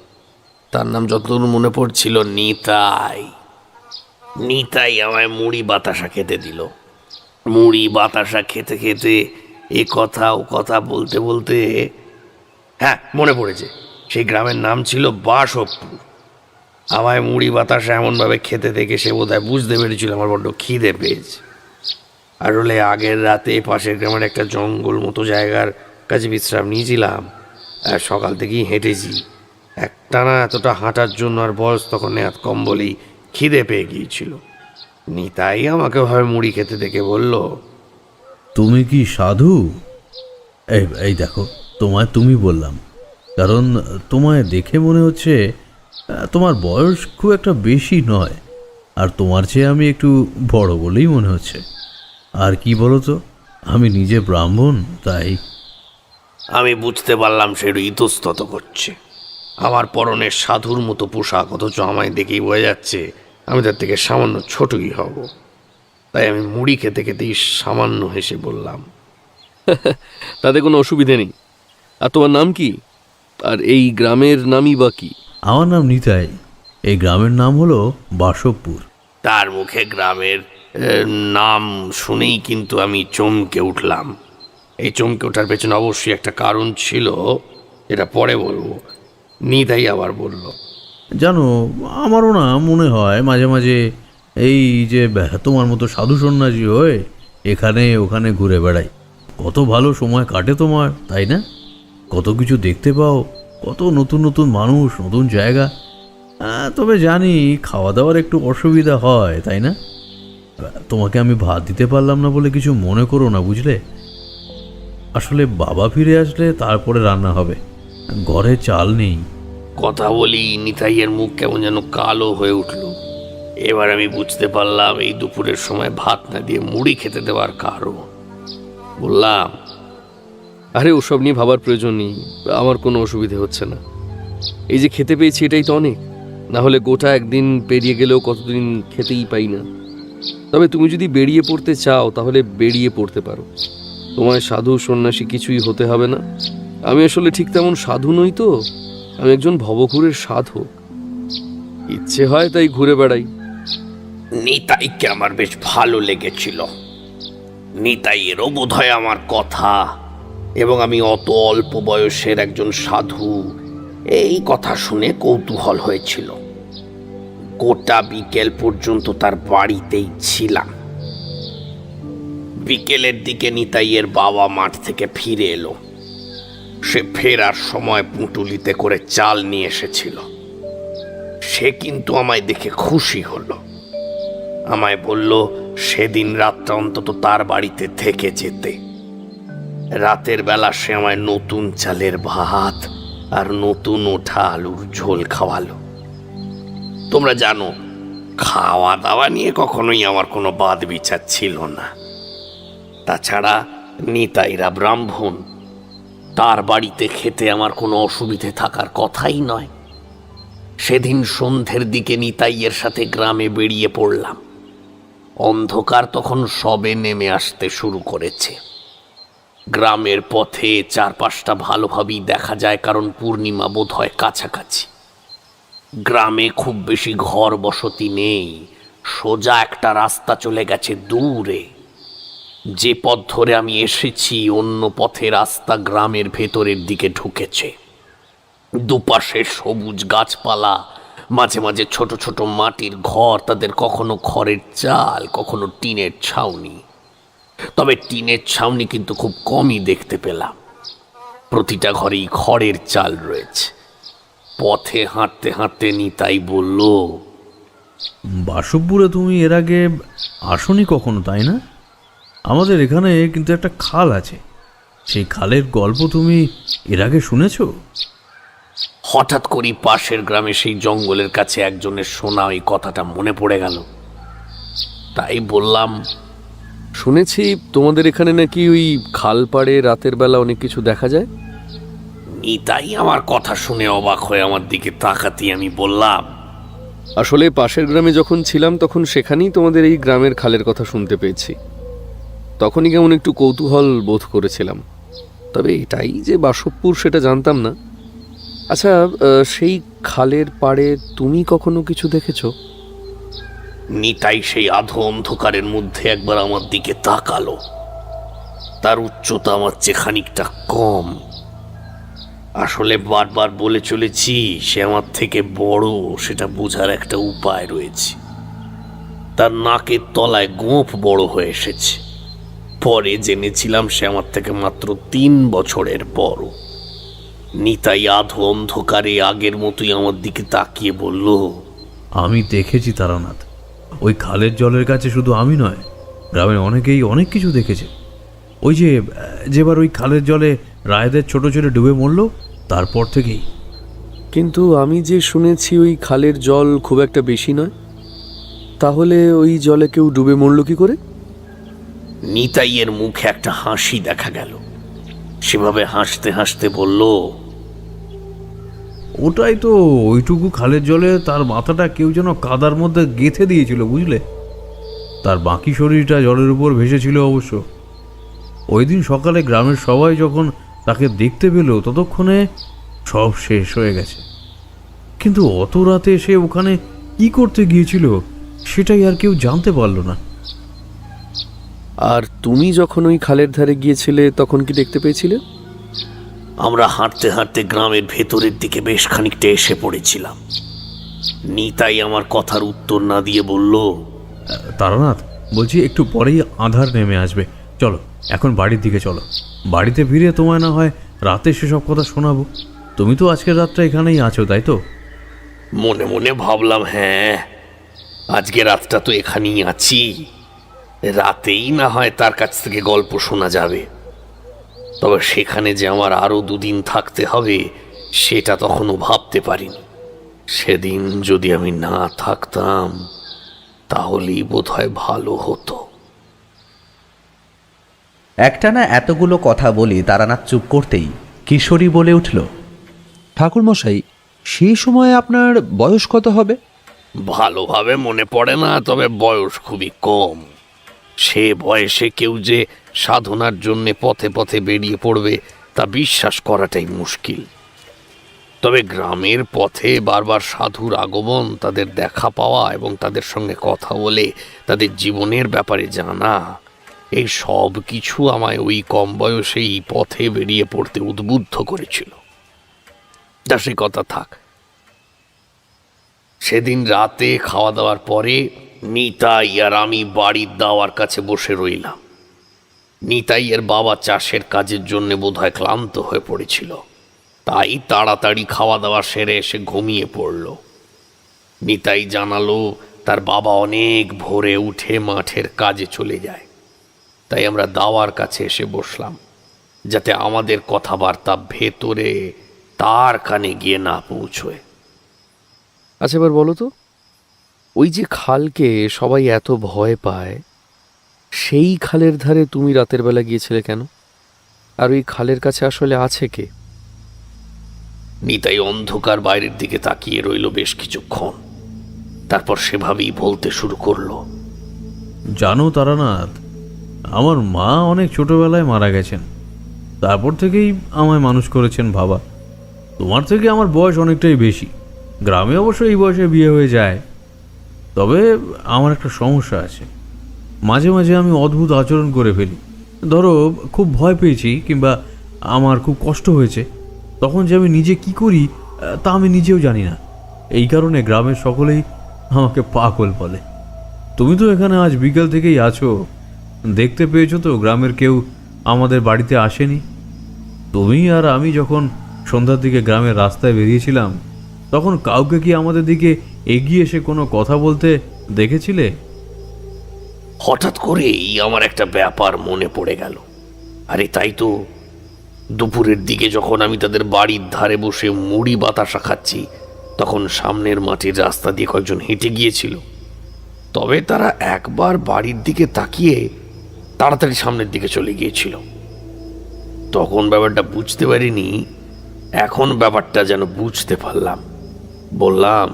তার নাম যতদূর মনে পড়ছিল নিতাই। নিতাই আমায় মুড়ি বাতাসা খেতে দিল। মুড়ি বাতাসা খেতে খেতে এ কথা ও কথা বলতে বলতে, হ্যাঁ মনে পড়েছে, সেই গ্রামের নাম ছিল বাসবপুর। আমায় মুড়ি বাতাসা এমনভাবে খেতে দেখে সে বোধহয় বুঝতে পেরেছিল আমার বড্ড খিদে পেয়েছে। আর হলে আগের রাতে পাশের গ্রামের একটা জঙ্গল মতো জায়গার কাছে বিশ্রাম নিয়েছিলাম। আর সকাল থেকেই হেঁটেছি। একটানা এতটা হাঁটার জন্য আর বয়স তখন এত কম বলেই খিদে পেয়ে গিয়েছিল। নিতাই আমাকে ভাবে মুড়ি খেতে দেখে বলল, তুমি কি সাধু? এই এই দেখো, তোমায় তুমি বললাম, কারণ তোমায় দেখে মনে হচ্ছে তোমার বয়স খুব একটা বেশি নয়, আর তোমার চেয়ে আমি একটু বড় বলেই মনে হচ্ছে। আর কি বলো তো, আমি নিজে ব্রাহ্মণ, তাই। আমি বুঝতে পারলাম সে ইতস্তত করছে। আমার পরনের সাধুর মতো পোশাক, অথচ আমায় দেখেই বোঝা যাচ্ছে আমি তার থেকে সামান্য ছোটই হব। তাই আমি মুড়ি খেতে খেতেই সামান্য হেসে বললাম, তাতে কোনো অসুবিধে নেই। আর তোমার নাম কি? আর এই গ্রামের নামই বা কি? আমার নাম নিতাই। এই গ্রামের নাম হলো বাসবপুর। তার মুখে গ্রামের নাম শুনেই কিন্তু আমি চমকে উঠলাম। এই চমকে ওঠার পেছনে অবশ্যই একটা কারণ ছিল, এটা পরে বলবো। নিতাই আবার বলল, জানো, আমারও না মনে হয় মাঝে মাঝে এই যে তোমার মতো সাধু সন্ন্যাসী হয়ে এখানে ওখানে ঘুরে বেড়াই। কত ভালো সময় কাটে তোমার, তাই না? কত কিছু দেখতে পাও, কত নতুন নতুন মানুষ, নতুন জায়গা। তবে জানি খাওয়া দাওয়ার একটু অসুবিধা হয়, তাই না? তোমাকে আমি ভাত দিতে পারলাম না বলে কিছু মনে করো না, বুঝলে? আসলে বাবা ফিরে আসলে তারপরে রান্না হবে, ঘরে চাল নেই। কথা বলি নিতাইয়ের মুখ কেমন যেন কালো হয়ে উঠল। এবার আমি বুঝতে পারলাম এই দুপুরের সময় ভাত না দিয়ে মুড়ি খেতে দেওয়ার কারণ। বললাম, আরে ওসব নিয়ে ভাবার প্রয়োজন নেই, আমার কোনো অসুবিধে হচ্ছে না। এই যে খেতে পেয়েছি এটাই তো অনেক, না হলে গোটা একদিন পেরিয়ে গেলেও কতদিন খেতেই পাই না। তবে তুমি যদি বেরিয়ে পড়তে চাও তাহলে বেরিয়ে পড়তে পারো, তোমায় সাধু সন্ন্যাসী কিছুই হতে হবে না। আমি আসলে ঠিক তেমন সাধু নই তো, আমি একজন ভবঘুরের সাধক। ইচ্ছে হয় তাই ঘুরে বেড়াই। নিতাইকে আমার বেশ ভালো লেগেছিল। নিতাইয়েরও বোধ হয় আমার কথা এবং আমি অত অল্প বয়সের একজন সাধু এই কথা শুনে কৌতূহল হয়েছিল। গোটা বিকেল পর্যন্ত তার বাড়িতেই ছিলাম। বিকেলের দিকে নিতাইয়ের বাবা মাঠ থেকে ফিরে এলো। সে ফেরার সময় পুঁটুলিতে করে চাল নিয়ে এসেছিল। সে কিন্তু আমায় দেখে খুশি হলো। আমায় বলল সেদিন রাতটা অন্তত তার বাড়িতে থেকে যেতে। রাতের বেলা সে আমায় নতুন চালের ভাত আর নতুন ওঠা আলুর ঝোল খাওয়ালো। তোমরা জানো, খাওয়া দাওয়া নিয়ে কখনোই আমার কোনো বাদ বিচার ছিল না। তাছাড়া নিতাইরা ব্রাহ্মণ, তার বাড়িতে খেতে আমার কোনো অসুবিধে থাকার কথাই নয়। সেদিন সন্ধ্যের দিকে নিতাইয়ের সাথে গ্রামে বেরিয়ে পড়লাম। অন্ধকার তখন সবে নেমে আসতে শুরু করেছে। গ্রামের পথে চারপাশটা ভালোভাবেই দেখা যায়, কারণ পূর্ণিমা বোধ হয় কাছাকাছি। গ্রামে খুব বেশি ঘর বসতি নেই, সোজা একটা রাস্তা চলে গেছে দূরে। যে পথ ধরে আমি এসেছি অন্য পথে রাস্তা গ্রামের ভেতরের দিকে ঢুকেছে। দুপাশে সবুজ গাছপালা, মাঝে মাঝে ছোট ছোট মাটির ঘর, তাদের কখনো খড়ের চাল, কখনো টিনের ছাউনি। তবে টিনের ছাউনি কিন্তু খুব কমই দেখতে পেলাম। প্রতিটা ঘরেই খড়ের চাল রয়েছে। পথে হাঁটতে হাঁটতে নিতাই বলল, বাসবপুরে তুমি এর আগে আসনি কখনো, তাই না? আমাদের এখানে কিন্তু একটা খাল আছে, সেই খালের গল্প তুমি এর আগে শুনেছো? হঠাৎ করে পাশের গ্রামে সেই জঙ্গলের কাছে একজনের শোনা ওই কথাটা মনে পড়ে গেল। তাই বললাম, শুনেছি তোমাদের এখানে নাকি ওই খাল পাড়ে রাতের বেলা অনেক কিছু দেখা যায়। নিতাই আমার কথা শুনে অবাক হয়ে আমার দিকে তাকাতেই আমি বললাম, আসলে পাশের গ্রামে যখন ছিলাম তখন সেখানেই তোমাদের এই গ্রামের খালের কথা শুনতে পেয়েছি। তখনই কেমন একটু কৌতূহল বোধ করেছিলাম, তবে এটাই যে বাসবপুর সেটা জানতাম না। আচ্ছা, সেই খালের পাড়ে তুমি কখনো কিছু দেখেছো? নিতাই সেই আধো অন্ধকারের মধ্যে একবার আমার দিকে তাকালো। তার উচ্চতা আমার চেয়ে খানিকটা কম। আসলে বারবার বলে চলেছি সে আমার থেকে বড়, সেটা বোঝার একটা উপায় রয়েছে। তার নাকের তলায় গোঁফ বড় হয়ে এসেছে। পরে জেনেছিলাম সে আমার থেকে মাত্র 3 বছরের বড়। নিতাই আধো অন্ধকারে আগের মতোই আমার দিকে তাকিয়ে বলল, আমি দেখেছি তারানাথ, ওই খালের জলের কাছে শুধু আমি নয়, গ্রামের অনেকেই অনেক কিছু দেখেছে। ওই যেবার ওই খালের জলে রায়দের ছোট ছেলে ডুবে মরল, তারপর থেকেই। কিন্তু আমি যে শুনেছি ওই খালের জল খুব একটা বেশি নয়, তাহলে ওই জলে কেউ ডুবে মরল কি করে? নিতাইয়ের মুখে একটা হাসি দেখা গেল। সেভাবে হাসতে হাসতে বলল, ওটাই তো, ওইটুকু খালের জলে তার মাথাটা কেউ যেন কাদার মধ্যে গেঁথে দিয়েছিল, বুঝলে? তার বাকি শরীরটা জলের উপর ভেসেছিল অবশ্য। ওই দিন সকালে গ্রামের সবাই যখন তাকে দেখতে পেল, ততক্ষণে সব শেষ হয়ে গেছে। কিন্তু অত রাতে সে ওখানে কি করতে গিয়েছিল সেটাই আর কেউ জানতে পারলো না। আর তুমি যখন ওই খালের ধারে গিয়েছিলে তখন কি দেখতে পেয়েছিলে? আমরা হাঁটতে হাঁটতে গ্রামের ভেতরের দিকে বেশ খানিকটা এসে পড়েছিলাম। নিতাই আমার কথার উত্তর না দিয়ে বলল, তারানাথ, বলছি একটু পরেই আঁধার নেমে আসবে, চলো এখন বাড়ির দিকে চলো। বাড়িতে ফিরে তোমায় না হয় রাতে সেসব কথা শোনাবো। তুমি তো আজকের রাতটা এখানেই আছো, তাই তো? মনে মনে ভাবলাম, হ্যাঁ, আজকে রাতটা তো এখানেই আছি, রাতেই না হয় তার কাছ থেকে গল্প শোনা যাবে। তবে সেখানে যে আমার আরো 2 দিন থাকতে হবে সেটা তখনও ভাবতে পারিনি। সেদিন যদি আমি না থাকতাম তাহলেই বোধহয় ভালো হতো। একটানা এতগুলো কথা বলি তারানাথ চুপ করতেই কিশোরী বলে উঠল, ঠাকুরমশাই, সেই সময় আপনার বয়স কত হবে? ভালোভাবে মনে পড়ে না, তবে বয়স খুবই কম। সে বয়সে কেউ যে সাধনার জন্য পথে পথে বেরিয়ে পড়বে তা বিশ্বাস করাটাই মুশকিল। তবে গ্রামের পথে বারবার সাধুর আগমন, তাদের দেখা পাওয়া এবং তাদের সঙ্গে কথা বলে তাদের জীবনের ব্যাপারে জানা, এই সব কিছু আমায় ওই কম বয়সেই পথে বেরিয়ে পড়তে উদ্বুদ্ধ করেছিল। তা সে কথা থাক। সেদিন রাতে খাওয়া দাওয়ার পরে নিতাই আর আমি বাড়ির দাওয়ার কাছে বসে রইলাম। নিতাইয়ের বাবা চাষের কাজের জন্য বোধহয় ক্লান্ত হয়ে পড়েছিল, তাই তাড়াতাড়ি খাওয়া দাওয়া সেরে এসে ঘুমিয়ে পড়ল। নিতাই জানালো তার বাবা অনেক ভোরে উঠে মাঠের কাজে চলে যায়। তাই আমরা দাওয়ার কাছে এসে বসলাম, যাতে আমাদের কথাবার্তা ভেতরে তার কানে গিয়ে না পৌঁছয়। আচ্ছা, এবার বলো তো, ওই যে খালকে সবাই এত ভয় পায়, সেই খালের ধারে তুমি রাতের বেলা গিয়েছিলে কেন? আর ওই খালের কাছে আসলে আছে কে? নিতাই অন্ধকার বাইরের দিকে তাকিয়ে রইল বেশ কিছুক্ষণ, তারপর সেভাবেই বলতে শুরু করলো, জানো তারানাথ, আমার মা অনেক ছোটবেলায় মারা গেছেন। তারপর থেকেই আমায় মানুষ করেছেন বাবা। তোমার থেকে আমার বয়স অনেকটাই বেশি। গ্রামে অবশ্য এই বয়সে বিয়ে হয়ে যায়। তবে আমার একটা সমস্যা আছে, মাঝে মাঝে আমি অদ্ভুত আচরণ করে ফেলি। ধরো খুব ভয় পেয়েছি কিংবা আমার খুব কষ্ট হয়েছে, তখন যে আমি নিজে কি করি তা আমি নিজেও জানি না। এই কারণে গ্রামের সকলেই আমাকে পাগল বলে। তুমি তো এখানে আজ বিকাল থেকেই আছো, দেখতে পেয়েছো তো গ্রামের কেউ আমাদের বাড়িতে আসেনি। তুমি আর আমি যখন সন্ধ্যার দিকে গ্রামের রাস্তায় বেরিয়েছিলাম, তখন কাউকে কি আমাদের দিকে এগিয়ে এসে কোনো কথা বলতে দেখেছিলে? হঠাৎ করেই আমার একটা ব্যাপার মনে পড়ে গেল। আরে তাই তো, দুপুরের দিকে যখন আমি তাদের বাড়ির ধারে বসে মুড়ি বাতাসা খাচ্ছি, তখন সামনের মাটির রাস্তা দিয়ে কয়েকজন হেঁটে গিয়েছিল। তবে তারা একবার বাড়ির দিকে তাকিয়ে তাড়াতাড়ি সামনের দিকে চলে গিয়েছিল। তখন ব্যাপারটা বুঝতে পারিনি, এখন ব্যাপারটা যেন বুঝতে পারলাম। বললাম,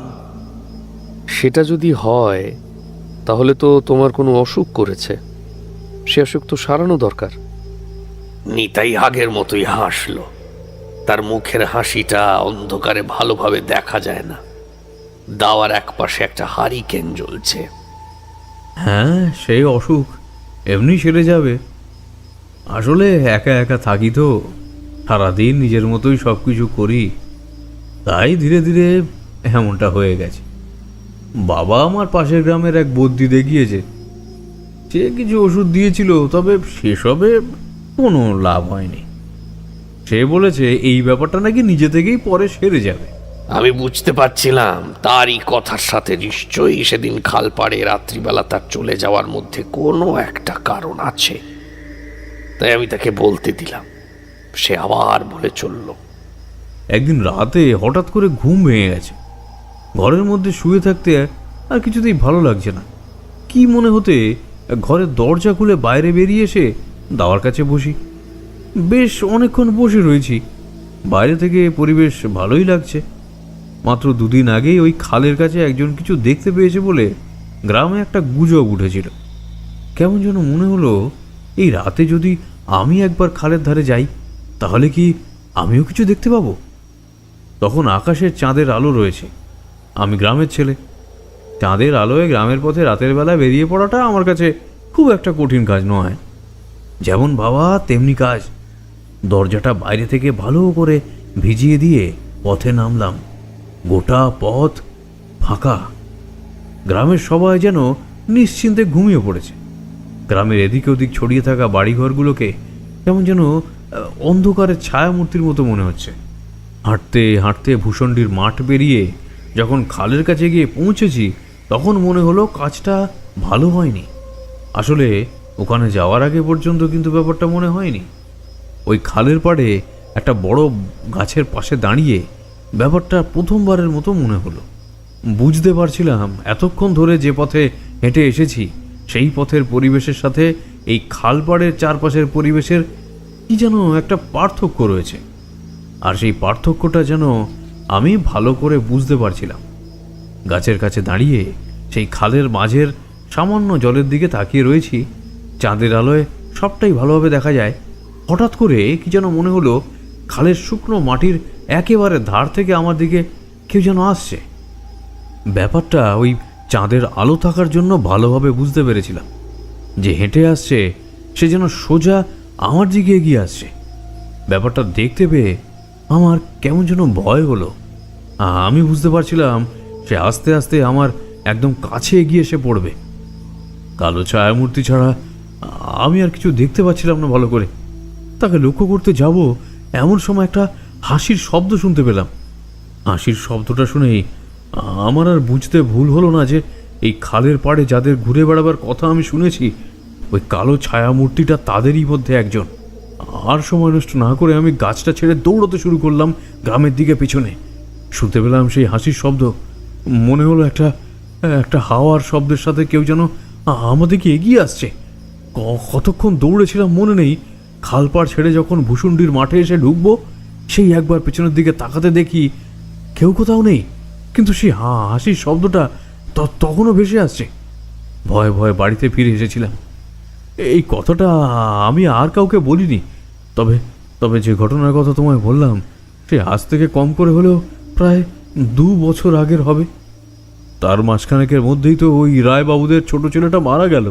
সেটা যদি হয় তাহলে তো তোমার কোনো অসুখ করেছে, সে অসুখ তো সারানো দরকার। নিতাই আগের মতোই হাসলো। তার মুখের হাসিটা অন্ধকারে ভালোভাবে দেখা যায় না। দাওয়ার একপাশে একটা হারিকেন জ্বলছে। হ্যাঁ, সেই অসুখ এমনি সেরে যাবে। আসলে একা একা থাকি তো, সারাদিন নিজের মতোই সব কিছু করি, তাই ধীরে ধীরে এমনটা হয়ে গেছে। বাবা আমার পাশের গ্রামের এক বদ্যিতে গিয়েছে, সে কিছু ওষুধ দিয়েছিল, তবে সেসবে কোনো লাভ হয়নি। সে বলেছে এই ব্যাপারটা নাকি নিজে থেকেই পরে সেরে যাবে। আমি বুঝতে পারছিলাম তারই কথার সাথে নিশ্চয়ই সেদিন খালপাড়ে রাত্রিবেলা তার চলে যাওয়ার মধ্যে কোনো একটা কারণ আছে। তাই আমি তাকে বলতে দিলাম। সে আবার বলে চলল, একদিন রাতে হঠাৎ করে ঘুম ভেঙে গেছে। ঘরের মধ্যে শুয়ে থাকতে আর কিছুতেই ভালো লাগছে না। কি মনে হতে ঘরের দরজা খুলে বাইরে বেরিয়ে এসে দাওয়ার কাছে বসি। বেশ অনেকক্ষণ বসে রয়েছি, বাইরে থেকে পরিবেশ ভালোই লাগছে। মাত্র 2 দিন আগেই ওই খালের কাছে একজন কিছু দেখতে পেয়েছে বলে গ্রামে একটা গুজব উঠেছিল। কেমন যেন মনে হলো এই রাতে যদি আমি একবার খালের ধারে যাই তাহলে কি আমিও কিছু দেখতে পাবো। তখন আকাশের চাঁদের আলো রয়েছে, আমি গ্রামের ছেলে। চাঁদের আলোয় গ্রামের পথে রাতের বেলা বেরিয়ে পড়াটা আমার কাছে খুব একটা কঠিন কাজ নয়। যেমন ভাবা তেমনি কাজ। দরজাটা বাইরে থেকে ভালো করে ভিজিয়ে দিয়ে পথে নামলাম। গোটা পথ ফাঁকা। গ্রামের সবাই যেন নিশ্চিন্তে ঘুমিয়ে পড়েছে। গ্রামের এদিক ওদিক ছড়িয়ে থাকা বাড়িঘরগুলোকে কেমন যেন অন্ধকারের ছায়ামূর্তির মতো মনে হচ্ছে। হাঁটতে হাঁটতে ভূষণ্ডির মাঠ পেরিয়ে যখন খালের কাছে গিয়ে পৌঁছেছি, তখন মনে হলো কাজটা ভালো হয়নি। আসলে ওখানে যাওয়ার আগে পর্যন্ত কিন্তু ব্যাপারটা মনে হয়নি। ওই খালের পাড়ে একটা বড় গাছের পাশে দাঁড়িয়ে ব্যাপারটা প্রথমবারের মতো মনে হলো। বুঝতে পারছিলাম এতক্ষণ ধরে যে পথে হেঁটে এসেছি সেই পথের পরিবেশের সাথে এই খালপাড়ের চারপাশের পরিবেশের কি যেন একটা পার্থক্য রয়েছে। আর সেই পার্থক্যটা যেন আমি ভালো করে বুঝতে পারছিলাম। গাছের কাছে দাঁড়িয়ে সেই খালের মাঝের সামান্য জলের দিকে তাকিয়ে রয়েছি। চাঁদের আলোয় সবটাই ভালোভাবে দেখা যায়। হঠাৎ করে কি যেন মনে হলো খালের শুকনো মাটির একেবারে ধার থেকে আমার দিকে কেউ যেন আসছে। ব্যাপারটা ওই চাঁদের আলো থাকার জন্য ভালোভাবে বুঝতে পেরেছিলাম যে হেঁটে আসছে সে যেন সোজা আমার দিকে এগিয়ে আসছে। ব্যাপারটা দেখতে পেয়ে আমার কেমন যেন ভয় হলো। আমি বুঝতে পারছিলাম সে আস্তে আস্তে আমার একদম কাছে এগিয়ে এসে পড়বে। কালো ছায়ামূর্তি ছাড়া আমি আর কিছু দেখতে পাচ্ছিলাম না ভালো করে। তাকে লক্ষ্য করতে যাব এমন সময় একটা হাসির শব্দ শুনতে পেলাম। হাসির শব্দটা শুনেই আমার আর বুঝতে ভুল হলো না যে এই খালের পাড়ে যাদের ঘুরে বেড়াবার কথা আমি শুনেছি, ওই কালো ছায়ামূর্তিটা তাদেরই মধ্যে একজন। আর সময় নষ্ট না করে আমি গাছটা ছেড়ে দৌড়তে শুরু করলাম গ্রামের দিকে পিছনে। শুনতে পেলাম সেই হাসির শব্দ। মনে হলো একটা হাওয়ার শব্দের সাথে কেউ যেন আমাদেরকে এগিয়ে আসছে। কতক্ষণ দৌড়েছিলাম মনে নেই। খালপাড় ছেড়ে যখন ভূষণ্ডির মাঠে এসে ঢুকবো, সেই একবার পেছনের দিকে তাকাতে দেখি কেউ কোথাও নেই, কিন্তু সেই হাসির শব্দটা তখনও ভেসে আসছে। ভয়ে ভয়ে বাড়িতে ফিরে এসেছিলাম। এই কথাটা আমি আর কাউকে বলিনি। তবে যে ঘটনার কথা তোমায় বললাম সে আজ থেকে কম করে হলেও প্রায় 2 বছর আগের হবে। তার মাসখানেকের মধ্যেই তো ওই রায়বাবুদের ছোট ছেলেটা মারা গেল।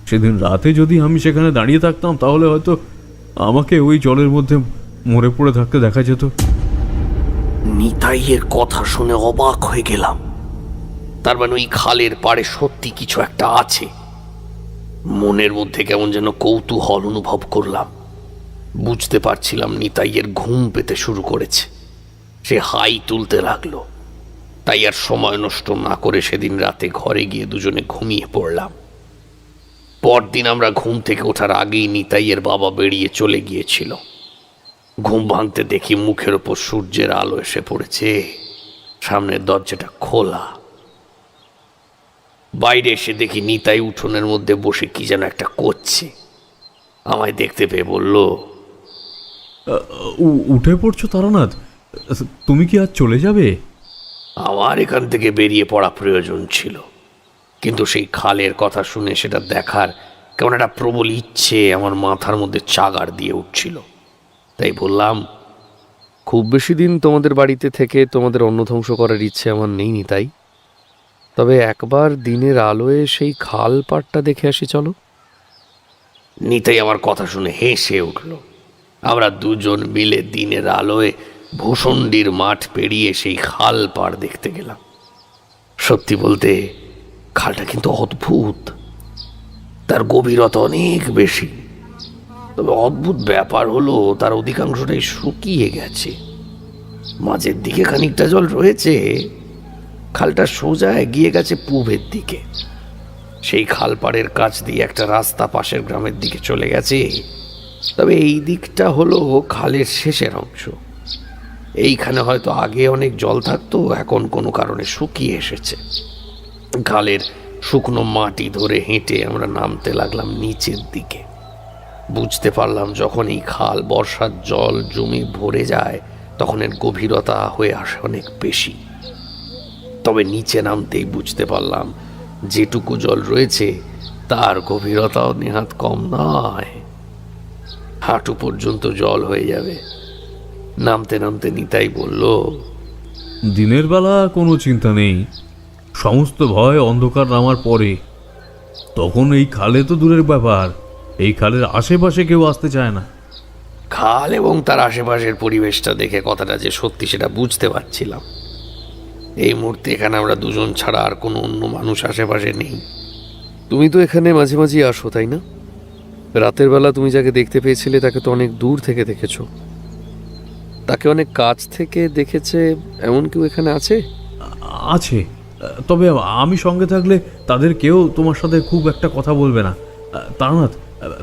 সেদিন রাতে যদি আমি সেখানে দাঁড়িয়ে থাকতাম তাহলে হয়তো আমাকে ওই জলের মধ্যে মরে পড়ে থাকতে দেখা যেত। নিতাইয়ের কথা শুনে অবাক হয়ে গেলাম। তার মানে ওই খালের পাড়ে সত্যি কিছু একটা আছে। মনের মধ্যে কেমন যেন কৌতূহল অনুভব করলাম। বুঝতে পারছিলাম নিতাইয়ের ঘুম পেতে শুরু করেছে। সে হাই তুলতে লাগলো। তাই আর সময় নষ্ট না করে সেদিন রাতে ঘরে গিয়ে দুজনে ঘুমিয়ে পড়লাম। পরদিন আমরা ঘুম থেকে ওঠার আগেই নিতাইয়ের বাবা বেরিয়ে চলে গিয়েছিল। ঘুম ভাঙতে দেখি মুখের ওপর সূর্যের আলো এসে পড়েছে। সামনের দরজাটা খোলা। বাইরে এসে দেখি নিতাই উঠোনের মধ্যে বসে কি যেন একটা করছে। আমায় দেখতে পেয়ে বলল, উঠে পড়ছো তারানাথ? তুমি কি আজ চলে যাবে? আমার এখান থেকে বেরিয়ে পড়া প্রয়োজন ছিল, কিন্তু সেই খালের কথা শুনে সেটা দেখার কেমন একটা প্রবল ইচ্ছে আমার মাথার মধ্যে চাগার দিয়ে উঠছিল। তাই বললাম, খুব বেশি দিন তোমাদের বাড়িতে থেকে তোমাদের অন্ন ধ্বংস করার ইচ্ছে আমার নেই নিতাই। তবে একবার দিনের আলোয় সেই খাল পাড়টা দেখে আসি চলো। নিতাই আমার কথা শুনে হেসে উঠল। আমরা দুজন মিলে দিনের আলোয় ভূষণ্ডির মাঠ পেরিয়ে সেই খাল পাড় দেখতে গেলাম। সত্যি বলতে খালটা কিন্তু অদ্ভুত। তার গভীরতা অনেক বেশি। তবে অদ্ভুত ব্যাপার হলো তার অধিকাংশটাই শুকিয়ে গেছে। মাঝের দিকে খানিকটা জল রয়েছে। খালটা সোজা এগিয়ে গেছে পূবের দিকে। সেই খালপাড়ের কাছ দিয়ে একটা রাস্তা পাশের গ্রামের দিকে চলে গেছে। তবে এই দিকটা হলো খালের শেষের অংশ। এইখানে হয়তো আগে অনেক জল থাকতো, এখন কোনো কারণে শুকিয়ে এসেছে। খালের শুকনো মাটি ধরে হেঁটে আমরা নামতে লাগলাম নিচের দিকে। বুঝতে পারলাম যখন এই খাল বর্ষার জল জমে ভরে যায় তখন এর গভীরতা হয়ে আসে অনেক বেশি। তবে নিচে নামতেই বুঝতে পারলাম যেটুকু জল রয়েছে তার গভীরতাও নেহাত কম নয়। হাঁটু পর্যন্ত জল হয়ে যাবে। নামতে নামতে নিতাই বলল, দিনের বেলা কোনো চিন্তা নেই, সমস্ত ভয় অন্ধকার নামার পরে। তখন এই খালে তো দূরের ব্যাপার, এই খালের আশেপাশে কেউ আসতে চায় না। খাল এবং তার আশেপাশের পরিবেশটা দেখে কথাটা যে সত্যি সেটা বুঝতে পারছিলাম। এই মুহূর্তে এখানে আমরা দুজন ছাড়া আর কোনো অন্য মানুষ আশেপাশে নেই। তুমি তো এখানে মাঝে মাঝে আসো, তাই না? রাতের বেলা তুমি যাকে দেখতে পেয়েছিলে তাকে তো অনেক দূর থেকে দেখেছো, তাকে অনেক কাছ থেকে দেখেছে এমন কেউ এখানে আছে? আছে, তবে আমি সঙ্গে থাকলে তাদের কেউ তোমার সাথে খুব একটা কথা বলবে না। তারনাথ,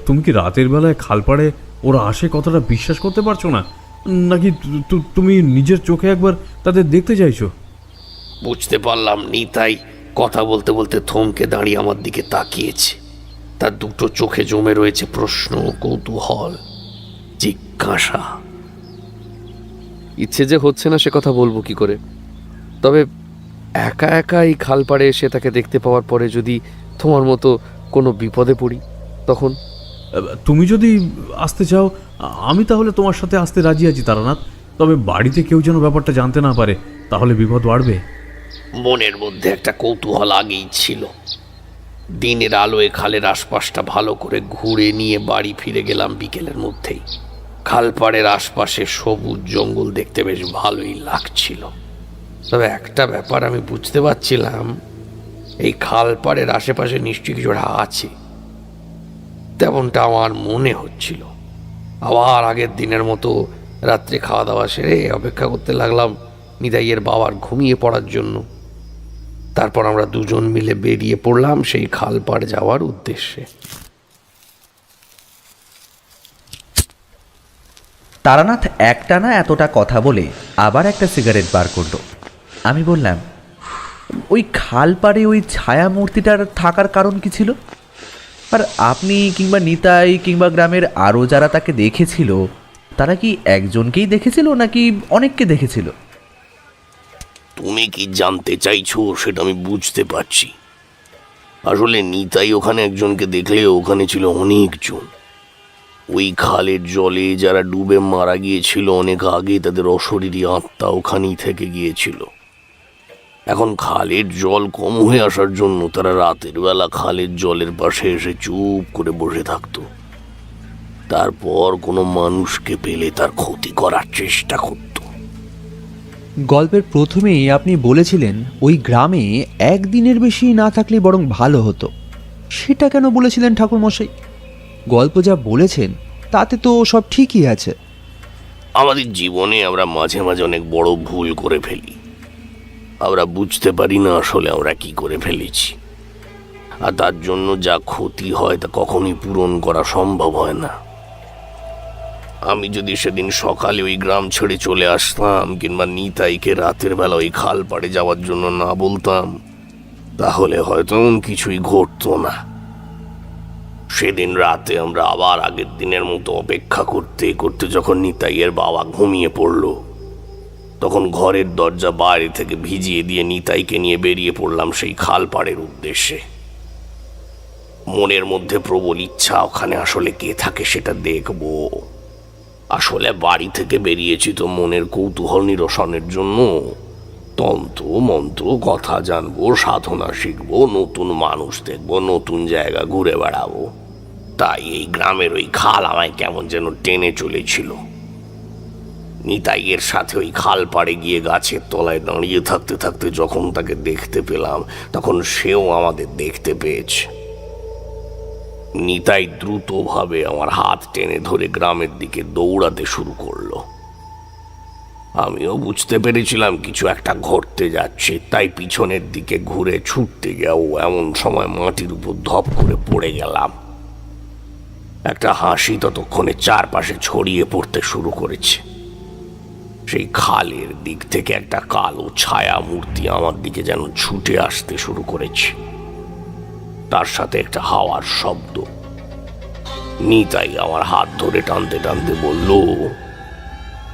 তুমি কি রাতের বেলায় খালপাড়ে ওরা আসে কথাটা বিশ্বাস করতে পারছো না, নাকি তুমি নিজের চোখে একবার তাদের দেখতে চাইছো? বুঝতে পারলাম নিতাই কথা বলতে বলতে থমকে দাঁড়িয়ে আমার দিকে তাকিয়েছে। তার দুটো চোখে জমে রয়েছে প্রশ্ন, কৌতূহল, জিজ্ঞাসা। ইচ্ছে যে হচ্ছে না সে কথা বলবো কি করে, তবে একা একা এই খাল পাড়ে এসে তাকে দেখতে পাওয়ার পরে যদি তোমার মতো কোনো বিপদে পড়ি তখন? তুমি যদি আসতে চাও আমি তাহলে তোমার সাথে আসতে রাজি আছি তারানাথ, তবে বাড়িতে কেউ যেন ব্যাপারটা জানতে না পারে, তাহলে বিপদ বাড়বে। মনের মধ্যে একটা কৌতূহল আগেই ছিল। দিনের আলোয় খালের আশপাশটা ভালো করে ঘুরে নিয়ে বাড়ি ফিরে গেলাম বিকেলের মধ্যেই। খালপাড়ের আশপাশে সবুজ জঙ্গল দেখতে বেশ ভালোই লাগছিল। তবে একটা ব্যাপার আমি বুঝতে পারছিলাম, এই খালপাড়ের আশেপাশে নিশ্চয়ই কিছু একটা আছে, তেমনটা আমার মনে হচ্ছিল। আবার আগের দিনের মতো রাত্রে খাওয়া দাওয়া সেরে অপেক্ষা করতে লাগলাম নিতাইয়ের বাবার ঘুমিয়ে পড়ার জন্য। তারপর আমরা দুজন মিলে বেরিয়ে পড়লাম সেই খালপাড় যাওয়ার উদ্দেশ্যে। তারানাথ একটানা এতটা কথা বলে আবার একটা সিগারেট বার করল। আমি বললাম, ওই খালপাড়ে ওই ছায়া মূর্তিটার থাকার কারণ কি ছিল? আর আপনি কিংবা নিতাই কিংবা গ্রামের আরও যারা তাকে দেখেছিল তারা কি একজনকেই দেখেছিল নাকি অনেককে দেখেছিল? তুমি কি জানতে চাইছো সেটা আমি বুঝতে পারছি। আসলে নিতাই ওখানে একজনকে দেখলে ওখানে ছিল অনেকজন। ওই খালের জলে যারা ডুবে মারা গিয়েছিল অনেক আগে, তাদের অশরীরী আত্মা ওখানেই থেকে গিয়েছিল। এখন খালের জল কম হয়ে আসার জন্য তারা রাতের বেলা খালের জলের পাশে এসে চুপ করে বসে থাকতো। তারপর কোনো মানুষকে পেলে তার ক্ষতি করার চেষ্টা করত। গল্পের প্রথমেই আপনি বলেছিলেন ওই গ্রামে একদিনের বেশি না থাকলে বরং ভালো হতো। সেটা কেন বলেছিলেন ঠাকুরমশাই? গল্প যা বলেছেন তাতে তো সব ঠিকই আছে। আমাদের জীবনে আমরা মাঝে মাঝে অনেক বড় ভুল করে ফেলি। আমরা বুঝতে পারি না আসলে আমরা কি করে ফেলেছি, আর তার জন্য যা ক্ষতি হয় তা কখনোই পূরণ করা সম্ভব হয় না। আমি যদি সেদিন সকালে ওই গ্রাম ছেড়ে চলে আসতাম কিংবা নিতাইকে রাতের বেলা ওই খাল পাড়ে যাওয়ার জন্য না বলতাম, তাহলে হয়তো কিছুই ঘটতো না। সেদিন রাতে আমরা আবার আগের দিনের মতো অপেক্ষা করতে করতে যখন নিতাইয়ের বাবা ঘুমিয়ে পড়ল, তখন ঘরের দরজা বাইরে থেকে ভিজিয়ে দিয়ে নিতাইকে নিয়ে বেরিয়ে পড়লাম সেই খাল পাড়ের উদ্দেশ্যে। মনের মধ্যে প্রবল ইচ্ছা ওখানে আসলে কে থাকে সেটা দেখব। আসলে বাড়ি থেকে বেরিয়েছি তো মনের কৌতূহল নিরসনের জন্য। তন্ত্র মন্ত্র কথা জানবো, সাধনা শিখবো, নতুন মানুষ দেখবো, নতুন জায়গা ঘুরে বেড়াবো। তাই এই গ্রামের ওই খাল আমায় কেমন যেন টেনে চলেছিল। নিতাইয়ের সাথে ওই খাল পাড়ে গিয়ে গাছের তলায় দাঁড়িয়ে থাকতে থাকতে যখন তাকে দেখতে পেলাম, তখন সেও আমাদের দেখতে পেয়েছে। নিতাই দ্রুতভাবে আমার হাত টেনে ধরে গ্রামের দিকে দৌড়াতে শুরু করলো। আমিও বুঝতে পেরেছিলাম কিছু একটা ঘটতে যাচ্ছে, তাই পিছনের দিকে ঘুরে ছুটতে গেও এমন সময় মাটির উপর ধপ করে পড়ে গেলাম। একটা হাসি ততক্ষণে চারপাশে ছড়িয়ে পড়তে শুরু করেছে। সেই খালের দিক থেকে একটা কালো ছায়া মূর্তি আমার দিকে যেন ছুটে আসতে শুরু করেছে, তার সাথে একটা হাওয়ার শব্দ। নিতাই আমার হাত ধরে টানতে টানতে বলল,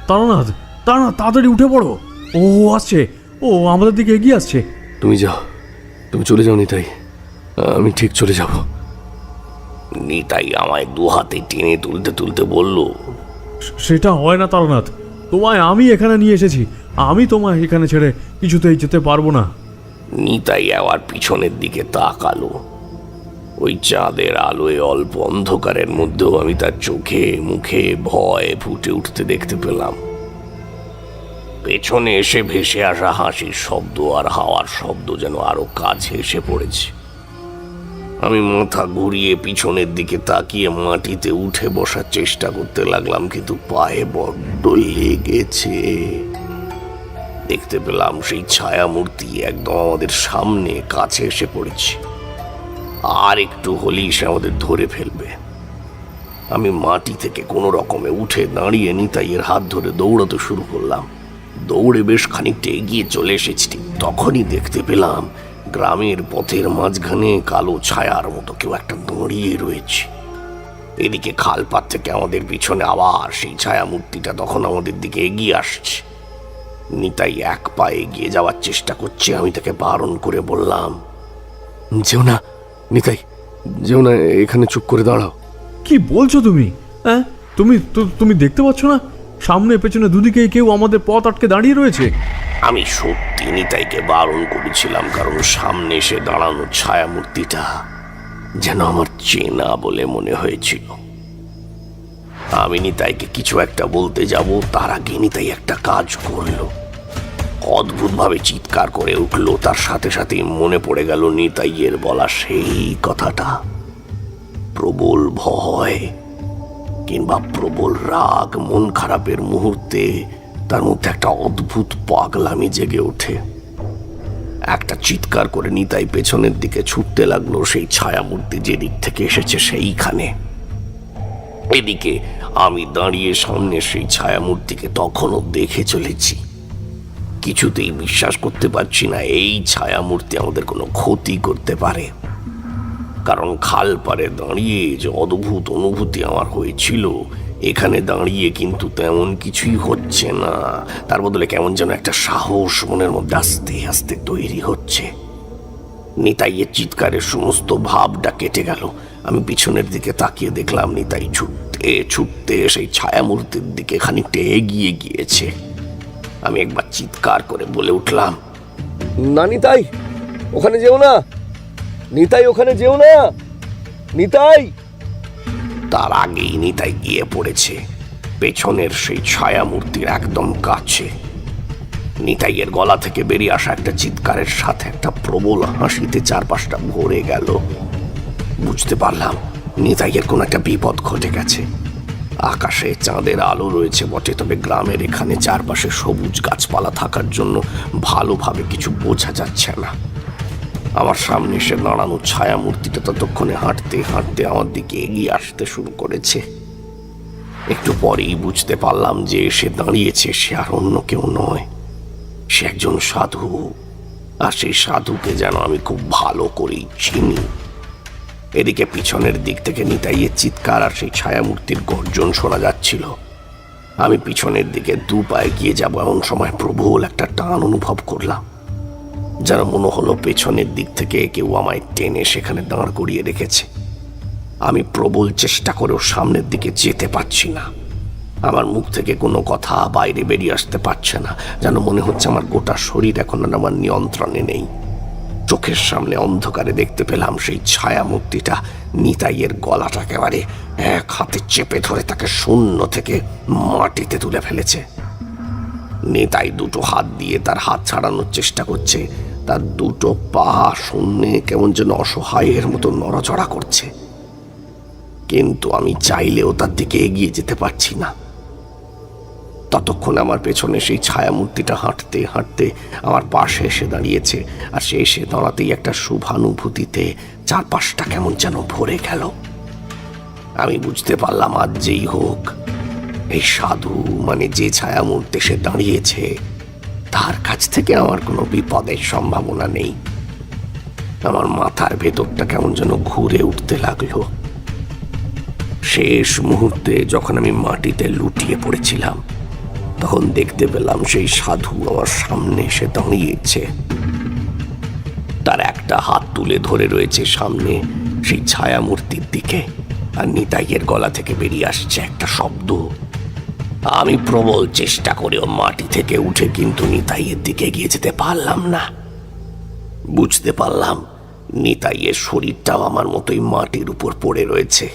তারানাথ, তারানাথ, তাড়াতাড়ি উঠে পড়ো, ও আসছে, ও আমাদের দিকে এগিয়ে আসছে। তুমি যাও, তুমি চলে যাও নিতাই, আমি ঠিক চলে যাব। নিতাই আমায় দু হাতে টেনে তুলতে তুলতে বলল, সেটা হয় না তারানাথ, তোমায় আমি এখানে নিয়ে এসেছি, আমি তোমায় এখানে ছেড়ে কিছুতেই যেতে পারবো না। নিতাই আবার পিছনের দিকে তাকালো। ওই চাঁদের আলোয় অল্প অন্ধকারের মধ্যেও আমি তার চোখে মুখে ভয় ফুটে উঠতে দেখতে পেলাম। পেছনে এসে ভেসে আসা হাসির শব্দ আর হাওয়ার শব্দ যেন আরো কাছে এসে পড়েছে। আমি মাথা ঘুরিয়ে পিছনের দিকে তাকিয়ে মাটিতে উঠে বসার চেষ্টা করতে লাগলাম, কিন্তু পায়ে বড্ড লেগেছে। দেখতে পেলাম সেই ছায়ামূর্তি একদম আমাদের সামনে কাছে এসে পড়েছে, আর একটু হলেই সে আমাদের ধরে ফেলবে। আমি মাটি থেকে কোনো রকমে উঠে দাঁড়িয়ে নিতাইয়ের হাত ধরে দৌড়াতে শুরু করলাম। দৌড়ে বেশ খানিকটা এগিয়ে চলে এসেছি, ঠিক তখনই দেখতে পেলাম গ্রামের পথের মাঝখানে কালো ছায়ার মতো কেউ একটা দাঁড়িয়ে রয়েছে। এদিকে খালপাত থেকে আমাদের পিছনে আবার সেই ছায়ামূর্তিটা তখন আমাদের দিকে এগিয়ে আসছে। নিতাই এক পা এগিয়ে যাওয়ার চেষ্টা করছে। আমি তাকে বারণ করে বললাম, যেও না নিতাই, যেও না, এখানে চুপ করে দাঁড়াও। কি বলছো তুমি? হ্যাঁ, তুমি দেখতে পাচ্ছ না সামনে পেছনে দুদিকে কেউ আমাদের পথ আটকে দাঁড়িয়ে রয়েছে? আমি সত্যি নিতাইকে বারণ করেছিলাম, কারণ সামনে এসে দাঁড়ানো ছায়ামূর্তিটা যেন আমার চেনা বলে মনে হয়েছিল। আমি নিতাইকে কিছু একটা বলতে যাব, তার আগে নিতাই একটা কাজ করলো। অদ্ভুতভাবে চিৎকার করে উঠলো। তার সাথে সাথে মনে পড়ে গেল নিতাইয়ের বলা সেই কথাটা। প্রবল ভয় কিংবা প্রবল রাগ, মন খারাপের মুহূর্তে তার মধ্যে একটা অদ্ভুত পাগলামি জেগে ওঠে। একটা চিৎকার করে নিতাই পেছনের দিকে ছুটতে লাগলো, সেই ছায়ামূর্তি যেদিক থেকে এসেছে সেইখানে। এদিকে আমি দাঁড়িয়ে সামনে সেই ছায়ামূর্তিকে তখনও দেখে চলেছি। কিছুতেই বিশ্বাস করতে পারছি না এই ছায়ামূর্তি আমাদের কোনো ক্ষতি করতে পারে, কারণ খাল পাড়ে দাঁড়িয়ে যে অদ্ভুত অনুভূতি আমার হয়েছিল, এখানে দাঁড়িয়ে কিন্তু তেমন কিছুই হচ্ছে না। তার বদলে কেমন যেন একটা সাহস মনের মধ্যে আস্তে আস্তে তৈরি হচ্ছে। নিতাইয়ের চিৎকারের সমস্ত ভাবটা কেটে গেল। আমি পিছনের দিকে তাকিয়ে দেখলাম নিতাই ছুটতে ছুটতে সেই ছায়ামূর্তির দিকে খানিকটা এগিয়ে গিয়েছে। আমি একবার চিৎকার করে বলে উঠলাম, না নিতাই, ওখানে যেও না নিতাই, ওখানে যেও না নিতাই। তার আগেই নিতাই গিয়ে পড়েছে পেছনের সেই ছায়ামূর্তির একদম কাছে। নিতাইয়ের গলা থেকে বেরিয়ে আসা একটা চিৎকারের সাথে একটা প্রবল হাসিতে চারপাশটা ভরে গেল। বুঝতে পারলাম নিতাইয়ের কোনো একটা বিপদ ঘটে গেছে। আকাশে চাঁদের আলো রয়েছে বটে, তবে গ্রামের এখানে চারপাশে সবুজ গাছপালা থাকার জন্য ভালোভাবে কিছু বোঝা যাচ্ছে না। আমার সামনে এসে দাঁড়ানো ছায়ামূর্তিটা ততক্ষণে হাঁটতে হাঁটতে আমার দিকে এগিয়ে আসতে শুরু করেছে। একটু পরেই বুঝতে পারলাম যে সে দাঁড়িয়েছে সে আর অন্য কেউ নয়, সে একজন সাধু। আর সেই সাধুকে যেন আমি খুব ভালো করেই চিনি। এদিকে পিছনের দিক থেকে নিতাইয়ের চিৎকার আর সেই ছায়ামূর্তির গর্জন শোনা যাচ্ছিল। আমি পিছনের দিকে দু পায়ে গিয়ে যাব এমন সময় প্রবল একটা টান অনুভব করলাম, যেন মনে হলো পেছনের দিক থেকে কেউ আমায় টেনে সেখানে দাঁড় করিয়ে রেখেছে। আমি প্রবল চেষ্টা করেও সামনের দিকে যেতে পারছি না। আমার মুখ থেকে কোনো কথা বাইরে বেরিয়ে আসতে পারছে না, যেন মনে হচ্ছে আমার গোটা শরীর এখন আর আমার নিয়ন্ত্রণে নেই। চোখের সামনে অন্ধকারে দেখতে পেলাম সেই ছায়ামূর্তিটা নিতাইয়ের গলাটা একেবারে এক হাতে চেপে ধরে তাকে শূন্য থেকে মাটিতে তুলে ফেলেছে। নিতাই দুটো হাত দিয়ে তার হাত ছাড়ানোর চেষ্টা করছে। তার দুটো পা শূন্যে কেমন যেন অসহায়ের মতো নড়াচড়া করছে, কিন্তু আমি চাইলেও তার দিকে এগিয়ে যেতে পারছি না। ততক্ষণ আমার পেছনে সেই ছায়ামূর্তিটা হাঁটতে হাঁটতে আমার পাশে এসে দাঁড়িয়েছে, আর সে এসে দাঁড়াতেই একটা শুভানুভূতিতে চারপাশটা কেমন যেন ভরে গেল। আমি বুঝতে পারলাম আজ যেই হোক এই সাধু মানে যে ছায়ামূর্তি সে দাঁড়িয়েছে তার কাছ থেকে আমার কোনো বিপদের সম্ভাবনা নেই। আমার মাথার ভেতরটা কেমন যেন ঘুরে উঠতে লাগলো। শেষ মুহূর্তে যখন আমি মাটিতে লুটিয়ে পড়েছিলাম তখন দেখতে পেলাম সেই সাধু আমার সামনে এসে দাঁড়িয়েছে। তার একটা হাত তুলে ধরে রয়েছে সামনে সেই ছায়ামূর্তির দিকে, আর নিতাইয়ের গলা থেকে বেরিয়ে আসছে একটা শব্দ, আমি প্রবল চেষ্টা করেও মাটি থেকে উঠে কিন্তু নিতাইয়ের দিকে এগিয়ে যেতে পারলাম না। বুঝতে পারলাম নিতাইয়ের শরীরটাও আমার মতোই মাটির উপর পড়ে রয়েছে।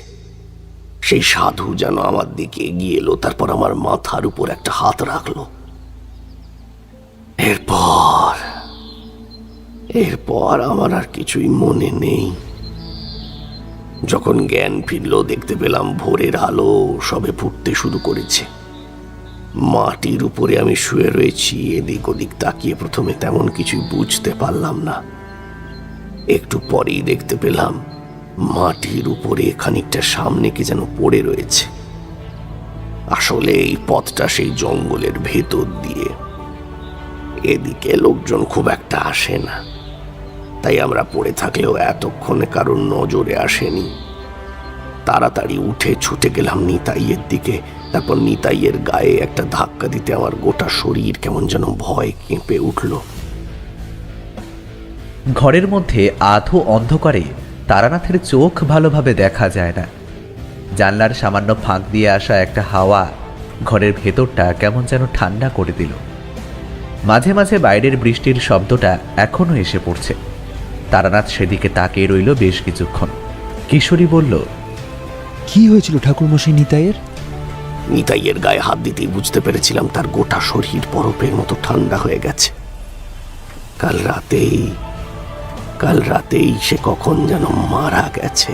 সেই সাধু যেন আমার দিকে এগিয়ে এলো, তারপর আমার মাথার উপর একটা হাত রাখলো। এরপর আমার আর কিছুই মনে নেই। যখন জ্ঞান ফিরল দেখতে পেলাম ভোরের আলো সবে ফুটতে শুরু করেছে। মাটির উপরে আমি শুয়ে রয়েছি। এদিক ওদিক তাকিয়ে প্রথমে তেমন কিছুই বুঝতে পারলাম না। একটু পরেই দেখতে পেলাম মাটির উপরে খানিকটা সামনে কি যেন পড়ে রয়েছে। আসলে এই পথটা সেই জঙ্গলের ভেতর দিয়ে, এদিকে লোকজন খুব একটা আসে না, তাই আমরা পড়ে থাকলেও এতক্ষণে কারোর নজরে আসেনি। তাড়াতাড়ি উঠে ছুটে গেলাম নিতাইয়ের দিকে। তারপর নিতাইয়ের গায়ে একটা ধাক্কা দিতে আমার গোটা শরীর কেমন যেন ভয় কেঁপে উঠল। ঘরের মধ্যে আধো অন্ধকারে তারানাথের চোখ ভালোভাবে দেখা যায় না। জানলার সামান্য ফাঁক দিয়ে আসা একটা হাওয়া ঘরের ভেতরটা কেমন যেন ঠান্ডা করে দিল। মাঝে মাঝে বাইরের বৃষ্টির শব্দটা এখনো এসে পড়ছে। তারানাথ সেদিকে তাকিয়ে রইল বেশ কিছুক্ষণ। কিশোরী বলল, কি হয়েছিল ঠাকুরমশাই নিতাইয়ের? নিতাইয়ের গায়ে হাত দিতেই বুঝতে পেরেছিলাম তার গোটা শরীর বরফের মতো ঠান্ডা হয়ে গেছে। কাল রাতেই সে কখন যেন মারা গেছে।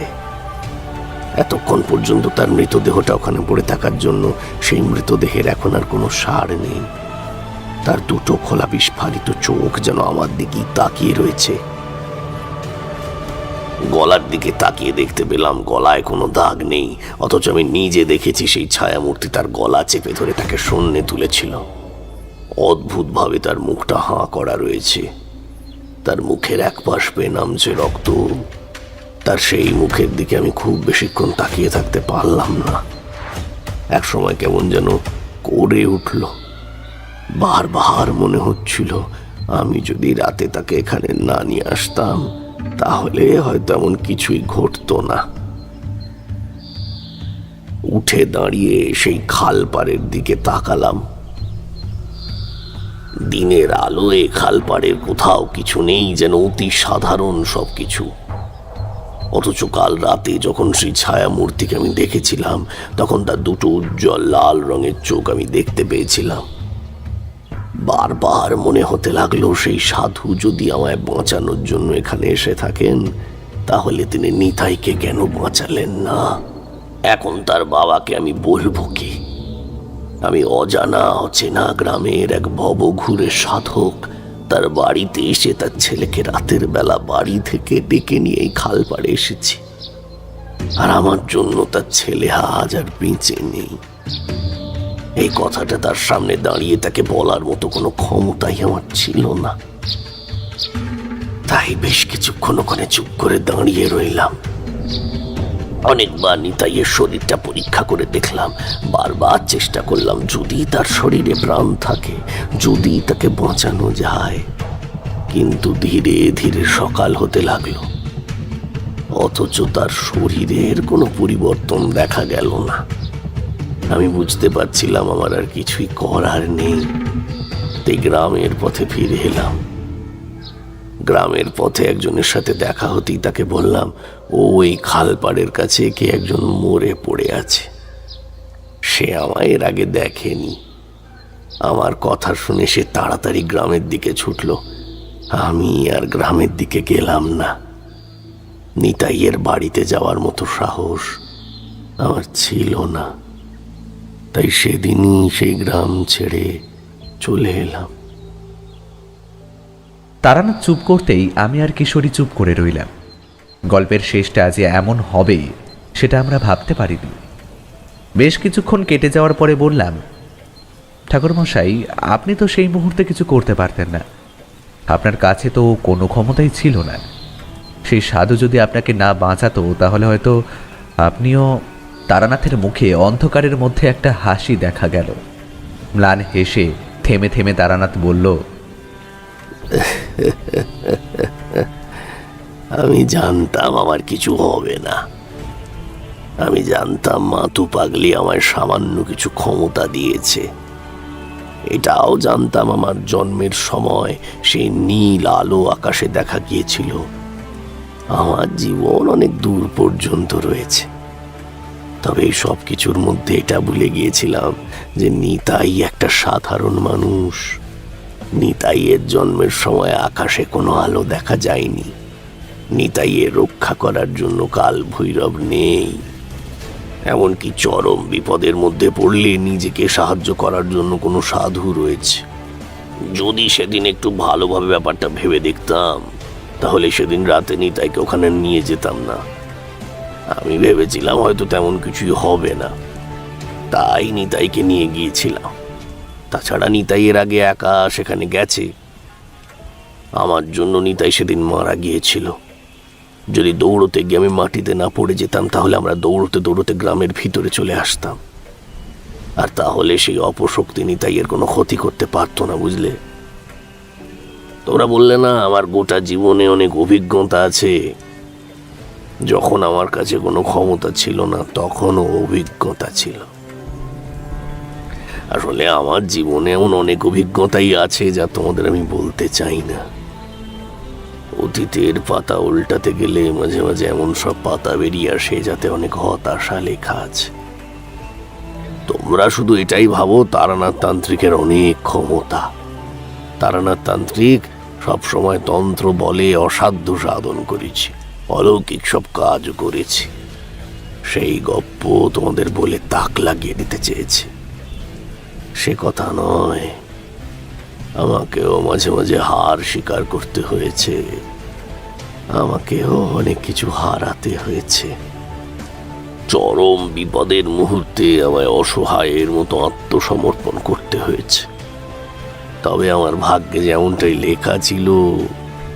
এতক্ষণ পর্যন্ত তার মৃতদেহটা ওখানে পড়ে থাকার জন্য সেই মৃতদেহের এখন আর কোনো সার নেই। তার দুটো খোলা বিস্ফারিত চোখ যেন আমার দিকেই তাকিয়ে রয়েছে। গলার দিকে তাকিয়ে দেখতে পেলাম গলায় কোনো দাগ নেই, অথচ আমি নিজে দেখেছি সেই ছায়ামূর্তি তার গলা চেপে ধরে তাকে শূন্যে তুলেছিল। অদ্ভুতভাবে তার মুখটা হাঁ করা রয়েছে। তার মুখের এক পাশ বেয়ে নামছে রক্ত। তার সেই মুখের দিকে আমি খুব বেশিক্ষণ তাকিয়ে থাকতে পারলাম না। এক সময় কেমন যেন করে উঠল। বারবার মনে হচ্ছিল আমি যদি রাতে তাকে এখানে না নিয়ে আসতাম তাহলে হয়তো এমন কিছুই ঘটতো না। উঠে দাঁড়িয়ে সেই খাল পাড়ের দিকে তাকালাম। দিনের আলোয় খাল পাড়ের কোথাও কিছু নেই, যেন অতি সাধারণ সবকিছু। অথচ কাল রাতে যখন সেই ছায়া মূর্তিকে আমি দেখেছিলাম তখন তার দুটো উজ্জ্বল লাল রঙের চোখ আমি দেখতে পেয়েছিলাম। বারবার মনে হতে লাগলো সেই সাধু যদি আমায় বাঁচানোর জন্য এখানে এসে থাকেন তাহলে তিনি নিতাইকে কেন বাঁচালেন না। এখন তার বাবাকে আমি বলবো কি? আমি অজানা অচেনা গ্রামের এক ভবঘুরে সাধক, তার বাড়িতে এসে তার ছেলেকে রাতের বেলা বাড়ি থেকে ডেকে নিয়ে এই খাল পাড়ে এসেছি, আর আমার জন্য তার ছেলে আজ আর বেঁচে নেই। এই কথাটা তার সামনে দাঁড়িয়ে তাকে বলার মতো কোনো ক্ষমতাই আমার ছিল না। তাই বেশ কিছুক্ষণ ওখানে চুপ করে দাঁড়িয়ে রইলাম। অনেকবার নিতাইয়ের শরীরটা পরীক্ষা করে দেখলাম, বারবার চেষ্টা করলাম যদি তার শরীরে প্রাণ থাকে, যদি তাকে বাঁচানো যায়। কিন্তু ধীরে ধীরে সকাল হতে লাগলো, অথচ তার শরীরের কোনো পরিবর্তন দেখা গেল না। আমি বুঝতে পারছিলাম আমার আর কিছুই করার নেই। তাই গ্রামের পথে ফিরে এলাম। গ্রামের পথে একজনের সাথে দেখা হতেই তাকে বললাম, ওই খাল পাড়ের কাছে কে একজন মরে পড়ে আছে। সে আমায় এর আগে দেখেনি। আমার কথা শুনে সে তাড়াতাড়ি গ্রামের দিকে ছুটল। আমি আর গ্রামের দিকে গেলাম না। নিতাইয়ের বাড়িতে যাওয়ার মতো সাহস আমার ছিল না। তাই সেদিনই সেই গ্রাম ছেড়ে চলে এলাম। তারানাথ চুপ করতেই আমি আর কিশোরী চুপ করে রইলাম। গল্পের শেষটা যে এমন হবে সেটা আমরা ভাবতে পারিনি। বেশ কিছুক্ষণ কেটে যাওয়ার পরে বললাম, ঠাকুরমশাই, আপনি তো সেই মুহূর্তে কিছু করতে পারতেন না। আপনার কাছে তো কোনো ক্ষমতাই ছিল না। সেই সাধু যদি আপনাকে না বাঁচাতো তাহলে হয়তো আপনিও... তারানাথের মুখে অন্ধকারের মধ্যে একটা হাসি দেখা গেল। ম্লান হেসে থেমে থেমে তারানাথ বলল, আমি জানতাম আমার কিছু হবে না। আমি জানতাম মাতু পাগলি আমায় সামান্য কিছু ক্ষমতা দিয়েছে। এটাও জানতাম আমার জন্মের সময় সেই নীল আলো আকাশে দেখা গিয়েছিল। আমার জীবন অনেক দূর পর্যন্ত রয়েছে। তবে এই সব কিছুর মধ্যে এটা ভুলে গিয়েছিলাম যে নিতাই একটা সাধারণ মানুষ। নিতাইয়ের জন্মের সময় আকাশে কোনো আলো দেখা যায়নি। নিতাইয়ের রক্ষা করার জন্য কাল ভৈরব নেই। এমনকি চরম বিপদের মধ্যে পড়লে নিজেকে সাহায্য করার জন্য কোনো সাধু রয়েছে। যদি সেদিন একটু ভালোভাবে ব্যাপারটা ভেবে দেখতাম, তাহলে সেদিন রাতে নিতাইকে ওখানে নিয়ে যেতাম না। আমি ভেবেছিলাম হয়তো তেমন কিছুই হবে না, তাই নিতাইকে নিয়ে গিয়েছিলাম। তাছাড়া নিতাই এর আগে একা সেখানে গেছে। আমার জন্য নিতাই সেদিন মারা গিয়েছিল। যদি দৌড়তে গিয়ে আমি মাটিতে না পড়ে যেতাম, তাহলে আমরা দৌড়তে দৌড়তে গ্রামের ভিতরে চলে আসতাম। আর তাহলে সেই অপশক্তি নিতাইয়ের কোনো ক্ষতি করতে পারতো না, বুঝলে? তোমরা বললে না আমার গোটা জীবনে অনেক অভিজ্ঞতা আছে। যখন আমার কাছে কোনো ক্ষমতা ছিল না, তখনও অভিজ্ঞতা ছিল। আসলে আমার জীবনে এমন অনেক অভিজ্ঞতাই আছে যা তোমাদের আমি বলতে চাই না। অতীতের পাতা উল্টাতে গেলে মাঝে মাঝে এমন সব পাতা বেরিয়ে আসে যাতে অনেক হতাশা লেখা আছে। তোমরা শুধু এটাই ভাবো তারানাথ তান্ত্রিকের অনেক ক্ষমতা। তারানাথ তান্ত্রিক সবসময় তন্ত্র বলে অসাধ্য সাধন করেছি, অলৌকিক সব কাজ করেছি। সেই গপ্প তোমাদের বলে তাক লাগিয়ে দিতে চেয়েছে। সে কথা নয়, আমাকেও মাঝে মাঝে হার স্বীকার করতে হয়েছে। আমাকেও অনেক কিছু হারাতে হয়েছে। চরম বিপদের মুহূর্তে আমায় অসহায়ের মতো আত্মসমর্পণ করতে হয়েছে। তবে আমার ভাগ্যে যেমনটাই লেখা ছিল,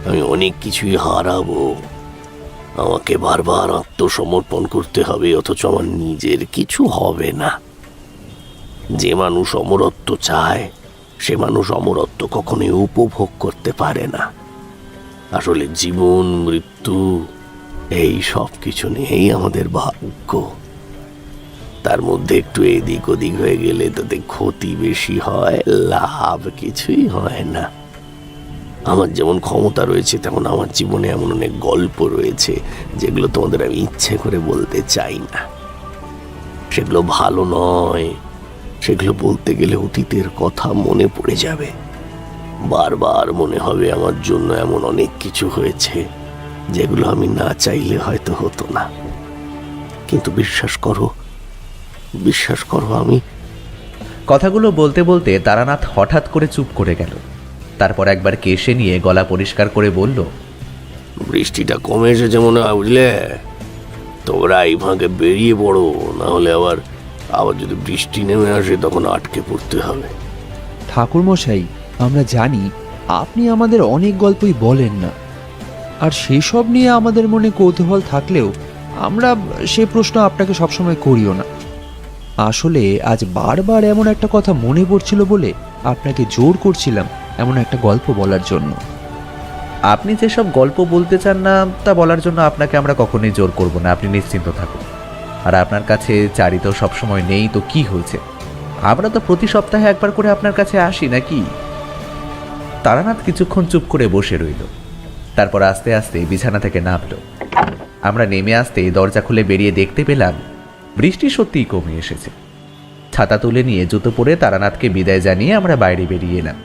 আমি অনেক কিছুই হারাবো। আমাকে বারবার আত্মসমর্পণ করতে হবে, অথচ আমার নিজের কিছু হবে না। যে মানুষ অমরত্ব চায়, সে মানুষ অমরত্ব কখনোই উপভোগ করতে পারে না। আসলে জীবন মৃত্যু এই সব কিছু নিয়েই আমাদের ভাগ্য। তার মধ্যে একটু এদিক ওদিক হয়ে গেলে তাতে ক্ষতি বেশি হয়, লাভ কিছুই হয় না। আমার যেমন ক্ষমতা রয়েছে, তেমন আমার জীবনে এমন অনেক গল্প রয়েছে যেগুলো তোমাদের আমি ইচ্ছে করে বলতে চাই না। সেগুলো ভালো নয়। সেগুলো বলতে গেলে অতীতের কথা মনে পড়ে যাবে। বারবার মনে হবে আমার জন্য এমন অনেক কিছু হয়েছে যেগুলো আমি না চাইলে হয়তো হতো না। কিন্তু বিশ্বাস করো আমি। কথাগুলো বলতে বলতে তারানাথ হঠাৎ করে চুপ করে গেল। তারপর একবার কেশে নিয়ে গলা পরিষ্কার করে বলল, বৃষ্টিটা কমে এসেছে মনে হয়, বুঝলে? তোমরা এই ফাঁকে বেরিয়ে পড়ো, না হলে আবার যদি বৃষ্টি নেমে আসে তখন আটকে পড়তে হবে। ঠাকুরমশাই, আমরা জানি আপনি আমাদের অনেক গল্পই বলেন না, আর সেসব নিয়ে আমাদের মনে কৌতূহল থাকলেও আমরা সে প্রশ্ন আপনাকে সবসময় করিও না। আসলে আজ বারবার এমন একটা কথা মনে পড়ছিল বলে আপনাকে জোর করছিলাম এমন একটা গল্প বলার জন্য। আপনি যেসব গল্প বলতে চান না তা বলার জন্য আপনাকে আমরা কখনোই জোর করব না, আপনি নিশ্চিন্ত থাকুন। আর আপনার কাছে চারি তো সবসময় নেই, তো কি হয়েছে? আমরা তো প্রতি সপ্তাহে একবার করে আপনার কাছে আসি নাকি? তারানাথ কিছুক্ষণ চুপ করে বসে রইল। তারপর আস্তে আস্তে বিছানা থেকে নামল। আমরা নেমে আসতেই দরজা খুলে বেরিয়ে দেখতে পেলাম বৃষ্টি সত্যিই কমে এসেছে। ছাতা তুলে নিয়ে জুতো পরে তারানাথকে বিদায় জানিয়ে আমরা বাইরে বেরিয়ে এলাম।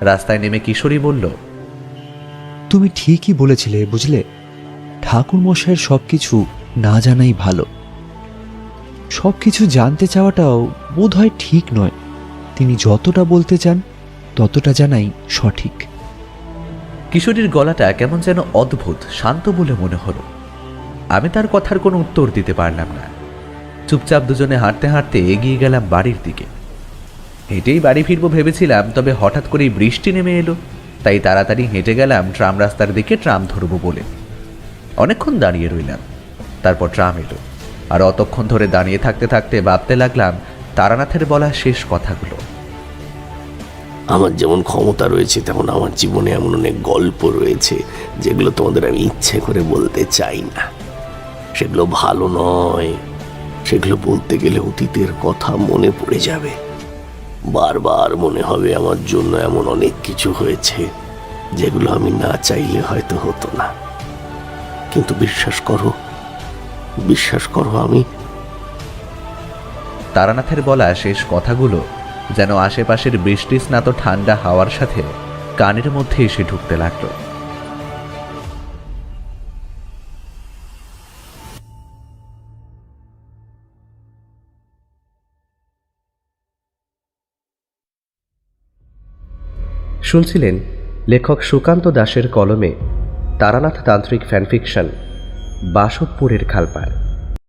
রাস্তায় নেমে কিশোরী বলল, তুমি ঠিকই বলেছিলে, বুঝলে? ঠাকুরমশাইয়ের সবকিছু না জানাই ভালো। সবকিছু জানতে চাওয়াটাও বোধহয় ঠিক নয়। তিনি যতটা বলতে চান ততটা জানাই সঠিক। কিশোরীর গলাটা কেমন যেন অদ্ভুত শান্ত বলে মনে হলো। আমি তার কথার কোনো উত্তর দিতে পারলাম না। চুপচাপ দুজনে হাঁটতে হাঁটতে এগিয়ে গেলাম বাড়ির দিকে। হেঁটেই বাড়ি ফিরবো ভেবেছিলাম, তবে হঠাৎ করেই বৃষ্টি নেমে এলো। তাই তাড়াতাড়ি হেঁটে গেলাম ট্রাম রাস্তার দিকে, ট্রাম ধরবো বলে। অনেকক্ষণ দাঁড়িয়ে রইলাম। তারপর ট্রাম এলো, আর অতক্ষণ ধরে দাঁড়িয়ে থাকতে থাকতে ভাবতে লাগলাম তারানাথের বলা শেষ কথাগুলো। আমার যেমন ক্ষমতা রয়েছে, তেমন আমার জীবনে এমন অনেক গল্প রয়েছে যেগুলো তোমাদের আমি ইচ্ছে করে বলতে চাই না। সেগুলো ভালো নয়। সেগুলো বলতে গেলে অতীতের কথা মনে পড়ে যাবে। বারবার মনে হবে আমার জন্য এমন অনেক কিছু হয়েছে যেগুলো আমি না চাইলে হয়তো হতো না। কিন্তু বিশ্বাস করো আমি তারানাথের বলা শেষ কথাগুলো যেন আশেপাশের বৃষ্টিস্নাত ঠান্ডা হাওয়ার সাথে কানের মধ্যে এসে ঢুকতে লাগলো। শুনছিলেন লেখক সুকান্ত দাশের কলমে তারানাথ তান্ত্রিক ফ্যানফিকশন বাসুদপুরের খালপাড়।